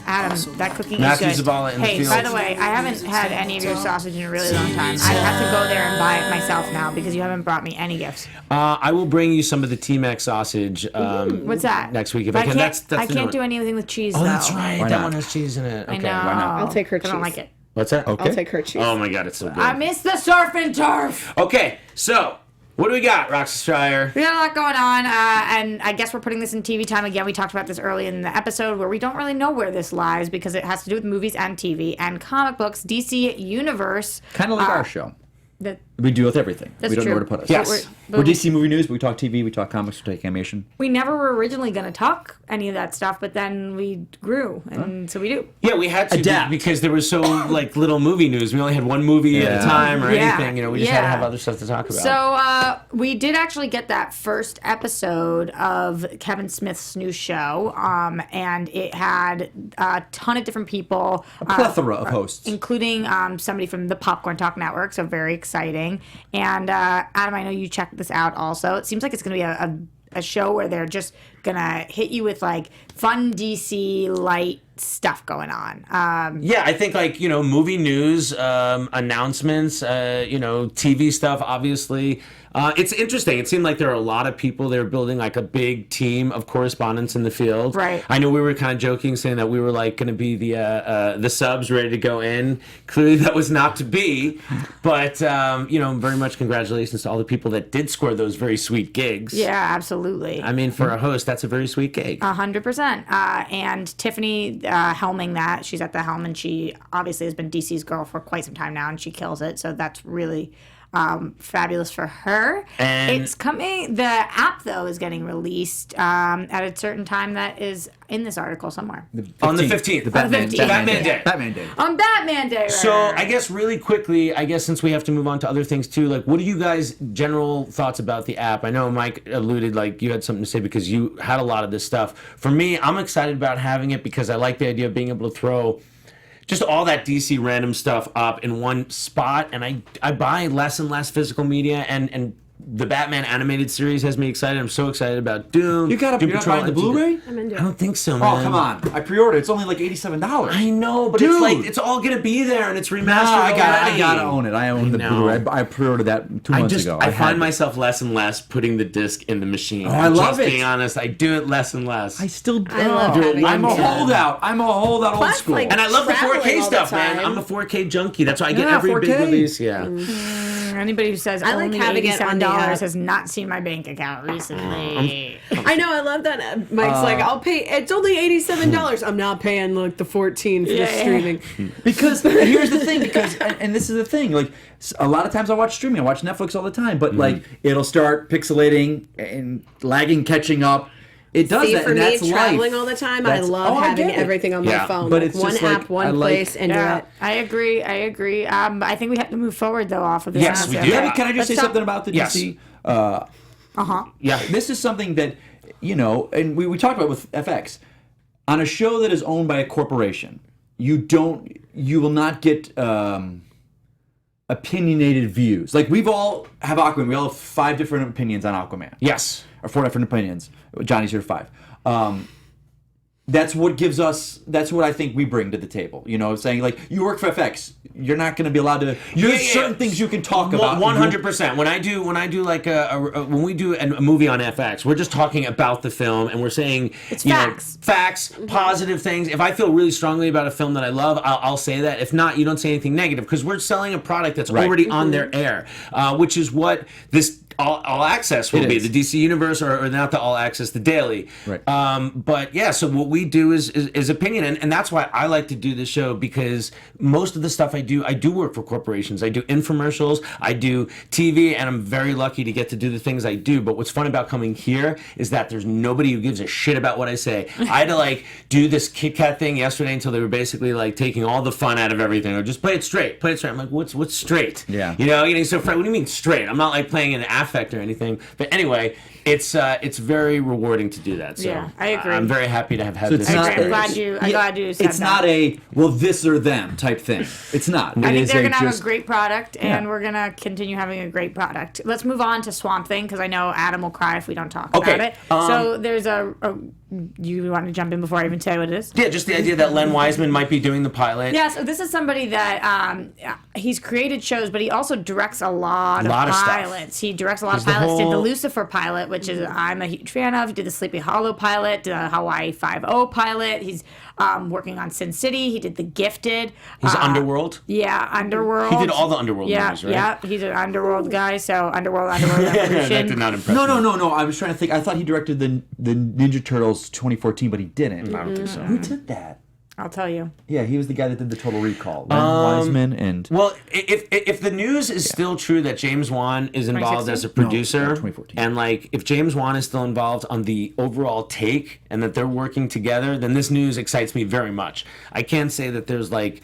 Adam, that cookie Matthew is good. Zavala in the Hey, field. by the way, I haven't had any of your sausage in a really long time. I have to go there and buy it myself now because you haven't brought me any gifts. I will bring you some of the T-Mex sausage What's that? next week if But I can. Can't, That's I the can't new do one. anything with cheese, Oh, though. that's right. Why That not? one has cheese in it. Okay. I know. why not? I'll take her I don't cheese. like it. What's that? Okay. I'll take her cheese. Oh my god, it's so good. I miss the surf and turf. Okay, so what do we got, Roxy Striar? We got a lot going on, and I guess we're putting this in TV time again. We talked about this early in the episode where we don't really know where this lies because it has to do with movies and TV and comic books. DC Universe. Kind of like our show. That We deal with everything. That's we don't know true. where to put us. Yes. We're DC Movie News, but we talk TV, we talk comics, we talk animation. we never were originally going to talk any of that stuff, but then we grew, and so we do. Yeah, we had to Adapt. because there was so little movie news. We only had one movie at a Yeah. time or Yeah. anything. We just had to Yeah. have other stuff to talk about. So we did actually get that first episode of Kevin Smith's new show, and it had a ton of different people. A plethora of hosts. Including somebody from the Popcorn Talk Network, so very exciting. And Adam, I know you checked this out also. It seems like it's going to be a show where they're just going to hit you with like fun DC light stuff going on. Yeah, I think movie news, announcements, TV stuff, obviously. It's interesting. It seemed like there are a lot of people. They were building like a big team of correspondents in the field. Right. I know we were kind of joking, saying that we were like going to be the subs ready to go in. Clearly, that was not to be. But very much congratulations to all the people that did score those very sweet gigs. Yeah, absolutely. I mean, for a host, that's a very sweet gig. 100%. And Tiffany helming that. She's at the helm, and she obviously has been DC's girl for quite some time now, and she kills it. So that's really fabulous for her. And It's coming. The app, though, is getting released at a certain time that is in this article somewhere. on the 15th, The Batman, 15th. Batman Day. Batman Day. On Batman Day, right? So I guess really quickly, since we have to move on to other things too, like what are you guys' general thoughts about the app? I know Mike alluded like you had something to say because you had a lot of this stuff. For me, I'm excited about having it because I like the idea of being able to throw just all that DC random stuff up in one spot, and I buy less and less physical media, and the Batman animated series has me excited. I'm so excited about Doom. You're not buying the Blu-ray? I don't think so, man. Oh, come on. I pre-ordered. It's only like $87. I know, but Dude. it's all gonna be there, and it's remastered. I gotta own it. I own the know. Blu-ray. I pre-ordered that 2 months ago. I had find it. myself less and less putting the disc in the machine. I love it. Just being honest, I do it less and less. I still I love do it. having I'm a it. holdout. I'm a holdout old Plus, school. like, and I love the traveling 4K all the stuff, man. time. I'm a 4K junkie. That's why I get Yeah, every 4K. big release. Yeah. Anybody who says I like only having it on the $87 app. has not seen my bank account recently. I know, I love that. Mike's like, I'll pay. It's only $87. I'm not paying like the 14 for the streaming. Because and here's the thing, and this is the thing, like a lot of times I watch streaming, I watch Netflix all the time, but like it'll start pixelating and lagging, catching up. It does See, that, for and me, that's traveling life. all the time, That's- I love I having get it. everything on Yeah. my phone. But Like, it's one just app, like, one I like- place, and Yeah, do it. I agree. I think we have to move forward though off of this. Yes, we concept. do. Yeah, but can I just Let's say talk- something about the Yes. DC? Yeah. This is something that, and we talked about with FX. On a show that is owned by a corporation, you will not get opinionated views. Like we all have Aquaman. We all have 5 different opinions on Aquaman. Yes. Or 4 different opinions. Johnny's here 5. That's what gives us. That's what I think we bring to the table. Saying like you work for FX, you're not going to be allowed to. There's certain things you can talk about. 100%. When I do like when we do a movie on FX, we're just talking about the film and we're saying It's you know, facts. facts, positive things. If I feel really strongly about a film that I love, I'll say that. If not, you don't say anything negative because we're selling a product that's already on their air, which is what this all access will It be is. the DC Universe, or not the all access, the daily. Right. But yeah, so what we do is opinion, and that's why I like to do this show, because most of the stuff I do work for corporations. I do infomercials, I do TV, and I'm very lucky to get to do the things I do. But what's fun about coming here is that there's nobody who gives a shit about what I say. I had to like do this Kit Kat thing yesterday until they were basically like taking all the fun out of everything, or just play it straight, play it straight. I'm like, what's straight? Yeah. You know, getting so what do you mean straight? I'm not like playing an affect or anything. But anyway, it's very rewarding to do that. So Yeah, I agree. I'm very happy to have had So this. it's not- I'm glad you said It's that. not a well, this or them type thing. It's not. I It think is they're going to have just- a great product, and Yeah. we're going to continue having a great product. Let's move on to Swamp Thing, because I know Adam will cry if we don't talk Okay, about it. So there's you want to jump in before I even tell you what it is? Yeah, just the idea that Len Wiseman might be doing the pilot. Yeah, so this is somebody that he's created shows, but he also directs a lot of stuff. pilots. He directs a lot of There's the pilots. Did the whole- Lucifer pilot, which is I'm a huge fan of. He did the Sleepy Hollow pilot, the Hawaii 5-0 pilot. He's working on Sin City. He did The Gifted. He's Underworld. Yeah, Underworld. He did all the Underworld movies, right? Yeah, he's an Underworld guy. So Underworld that Revolution. did not impress me. No. I was trying to think. I thought he directed the Ninja Turtles 2014, but he didn't. I don't think so. Who did that? I'll tell you. Yeah, he was the guy that did the Total Recall. Len Wiseman and Well, if the news is still true that James Wan is involved as a 2016? producer, 2014. and like if James Wan is still involved on the overall take, and that they're working together, then this news excites me very much. I can't say that there's like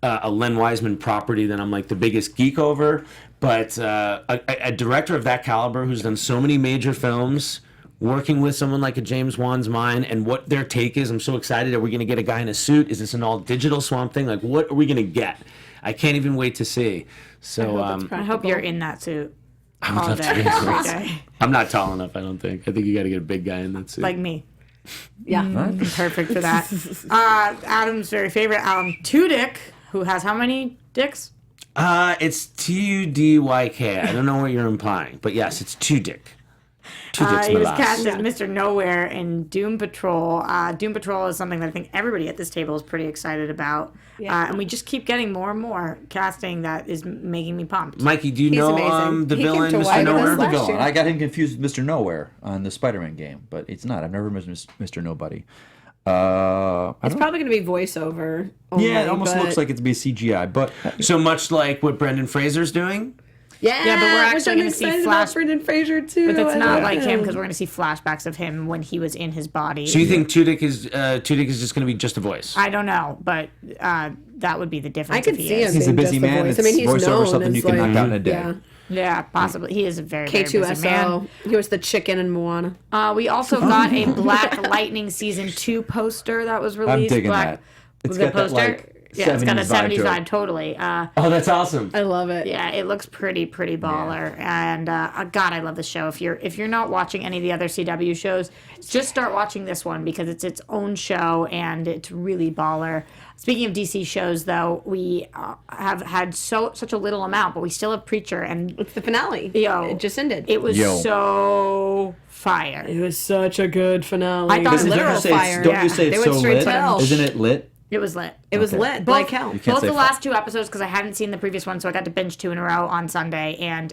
a Len Wiseman property that I'm like the biggest geek over, but a director of that caliber who's done so many major films, working with someone like a James Wan's mind and what their take is. I'm so excited. Are we going to get a guy in a suit? Is this an all digital Swamp Thing? Like, what are we going to get? I can't even wait to see. So I hope you're in that suit I would all love to day, be in every that. day, I'm not tall enough, I don't think. I think you got to get a big guy in that suit. like me. Yeah. Perfect for that. Adam's very favorite, Tudyk, who has how many dicks? It's Tudyk. I don't know what you're implying, but yes, it's Tudyk. Tudyk's He my was boss. cast as Mr. Nowhere in Doom Patrol. Doom Patrol is something that I think everybody at this table is pretty excited about. Yeah. And we just keep getting more and more casting that is making me pumped. Mikey, do you He's know amazing. the He came villain, to Mr. White House Nowhere? last the villain. year. I got him confused with Mr. Nowhere on the Spider-Man game, but it's not. I've never met Mr. Nobody. I It's don't- probably going to be voiceover. yeah, it almost but- looks like it's be CGI, but So much like what Brendan Fraser's doing? Yeah, Yeah, but we're which actually I'm gonna see excited Flash- about Brendan Fraser too. But it's I not love like him, because we're going to see flashbacks of him when he was in his body. So you think Tudyk is just going to be just a voice? I don't know, but that would be the difference. I could if he see is. him. he's a being busy just the man. voice. It's I mean, he's voiceover known something as, you can like, knock out in a day. Yeah. Yeah, possibly. He is a very, very busy man. K2SO. He was the chicken in Moana. We also got a Black Lightning season 2 poster that was released. digging Black, that. It's the got that, poster. like, Yeah, it's got a 70s vibe 70s to it. vibe, totally. Oh, that's awesome. I love it. Yeah, it looks pretty baller, and God, I love the show. If you're not watching any of the other CW shows, just start watching this one because it's its own show and it's really baller. Speaking of DC shows, though, we have had such a little amount, but we still have Preacher, and It's the finale. Yo, It just ended. it was Yo. so fire. It was such a good finale. I thought Don't you literal say fire. it's, don't you say They it's went so straight lit? to hell. Isn't it lit? It was lit. It was Okay. lit Both, like hell. can't both say the fuck. last 2 episodes, because I hadn't seen the previous one, so I got to binge 2 in a row on Sunday. And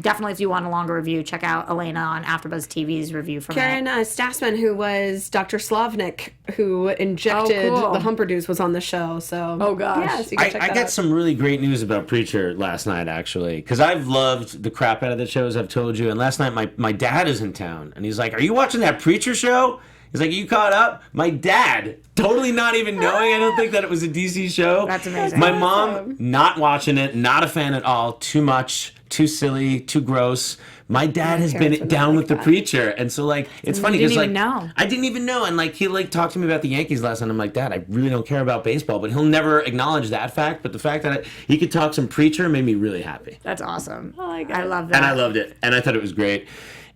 definitely, if you want a longer review, check out Elena on AfterBuzz TV's review from Karen it. Stassman, who was Dr. Slavnik, who injected Oh, cool. the Humperdews, was on the show. So Oh, gosh. yeah, so you can check I that got out. some really great news about Preacher last night, actually, because I've loved the crap out of the shows, I've told you. And last night, my dad is in town, and he's like, "Are you watching that Preacher show?" He's like, "You caught up?" My dad, totally not even knowing, I don't think that it was a DC show. That's amazing. My mom, not watching it, not a fan at all. Too much, too silly, too gross. My dad has parents been were not down like with the that. Preacher, and so like it's funny didn't because like even know. I didn't even know, and like he like talked to me about the Yankees last night. I'm like, Dad, I really don't care about baseball, but he'll never acknowledge that fact. But the fact that he could talk some Preacher made me really happy, That's awesome. like I it. love that. and I loved it, and I thought it was great.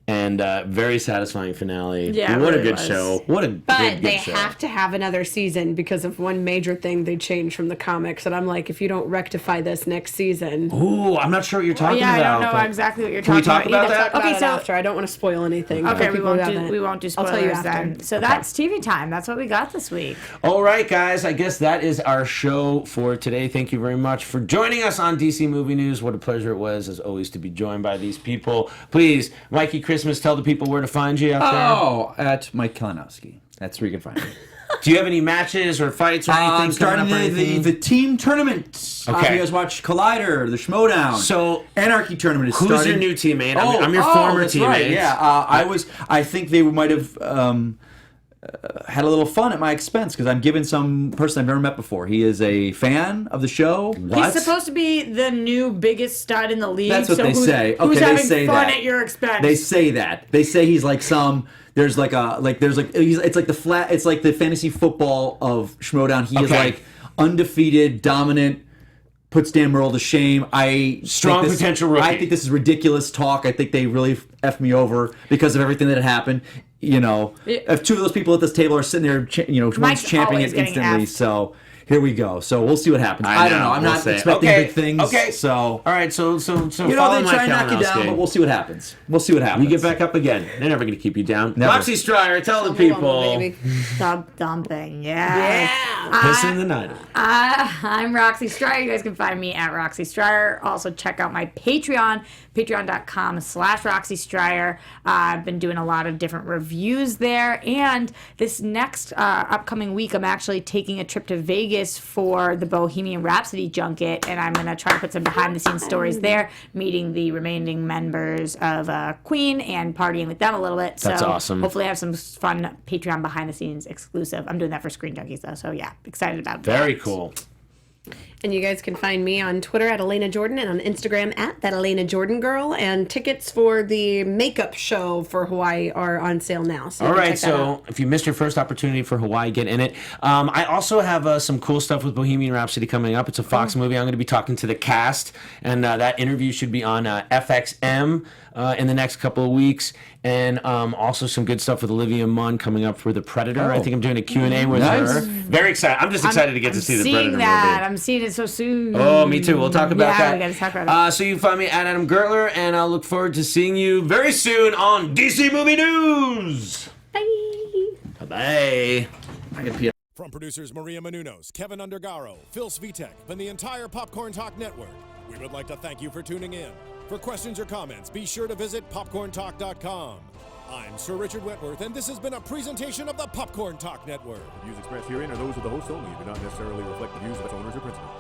and very satisfying finale. Yeah, it what a really good was. show. What a But good they show. have to have another season because of one major thing they changed from the comics. And I'm like, if you don't rectify this next season. Ooh, I'm not sure what you're talking Yeah, about. I don't know but- exactly what you're Can we talking talk about either. that? Talk about Okay, it so after. I don't want to spoil anything. okay, we People won't who do haven't. spoilers I'll tell you after. then. So that's TV time. That's what we got this week. All right, guys. I guess that is our show for today. Thank you very much for joining us on DC Movie News. What a pleasure it was, as always, to be joined by these people. Please, Mikey Christmas, tell the people where to find you out there. Oh, at Mike Kalinowski. That's where you can find me. Do you have any matches or fights or anything I'm starting coming up or anything? the team tournament. Okay. If you guys watch Collider, the Schmoes Know. So, Anarchy tournament is who's starting. your new teammate? I'm your former that's teammate. right, yeah, I think they might have had a little fun at my expense because I'm giving some person I've never met before. He is a fan of the show. He's supposed to be the new biggest stud in the league. That's what so they who's, say. Who's Okay, they having say fun that. at your expense? They say that. They say he's like some. It's like the fantasy football of Schmodown. He is Okay. like undefeated, dominant, puts Dan Murrell to shame. Strong potential rookie. I think this is ridiculous talk. I think they really effed me over because of everything that had happened. You know, if two of those people at this table are sitting there, one's Mike's championing always it getting instantly. effed. So here we go. So we'll see what happens. I don't know. I'm we'll not see. expecting Okay, big things. okay. So All right, so you know, follow they Mike try and knock you down, Kalinowski. but we'll see what happens. We'll see what happens. You get back up again. They're never going to keep you down. Never. Roxy Striar, tell the Come on, people. baby. Dumping. Yeah. Pissing the night. I'm Roxy Striar. You guys can find me at Roxy Striar. Also, check out my Patreon, patreon.com/Roxy Striar. I've been doing a lot of different reviews there. And this next upcoming week, I'm actually taking a trip to Vegas for the Bohemian Rhapsody junket. And I'm going to try to put some behind the scenes stories there, meeting the remaining members of Queen and partying with them a little bit. That's so awesome. Hopefully, I have some fun Patreon behind the scenes exclusive. I'm doing that for Screen Junkies, though. So, yeah, excited about that. Very cool. And you guys can find me on Twitter at Elena Jordan and on Instagram at that Elena Jordan Girl. And tickets for the makeup show for Hawaii are on sale now. So you All can right, check that so out. if you missed your first opportunity for Hawaii, get in it. I also have some cool stuff with Bohemian Rhapsody coming up. It's a Fox movie. I'm going to be talking to the cast, and that interview should be on FXM in the next couple of weeks. And also some good stuff with Olivia Munn coming up for The Predator. I think I'm doing a Q&A with Nice. her. Very excited. I'm just excited to get to see The Predator that. movie. I'm seeing it so soon. Oh, me too. We'll talk about that. We gotta talk about it. So you can find me at Adam Gertler, and I'll look forward to seeing you very soon on DC Movie News. Bye. Bye. I can pee. From producers Maria Menounos, Kevin Undergaro, Phil Svitek, and the entire Popcorn Talk Network, we would like to thank you for tuning in. For questions or comments, be sure to visit popcorntalk.com. I'm Sir Richard Wentworth, and this has been a presentation of the Popcorn Talk Network. The views expressed herein are those of the host only and do not necessarily reflect the views of its owners or principals.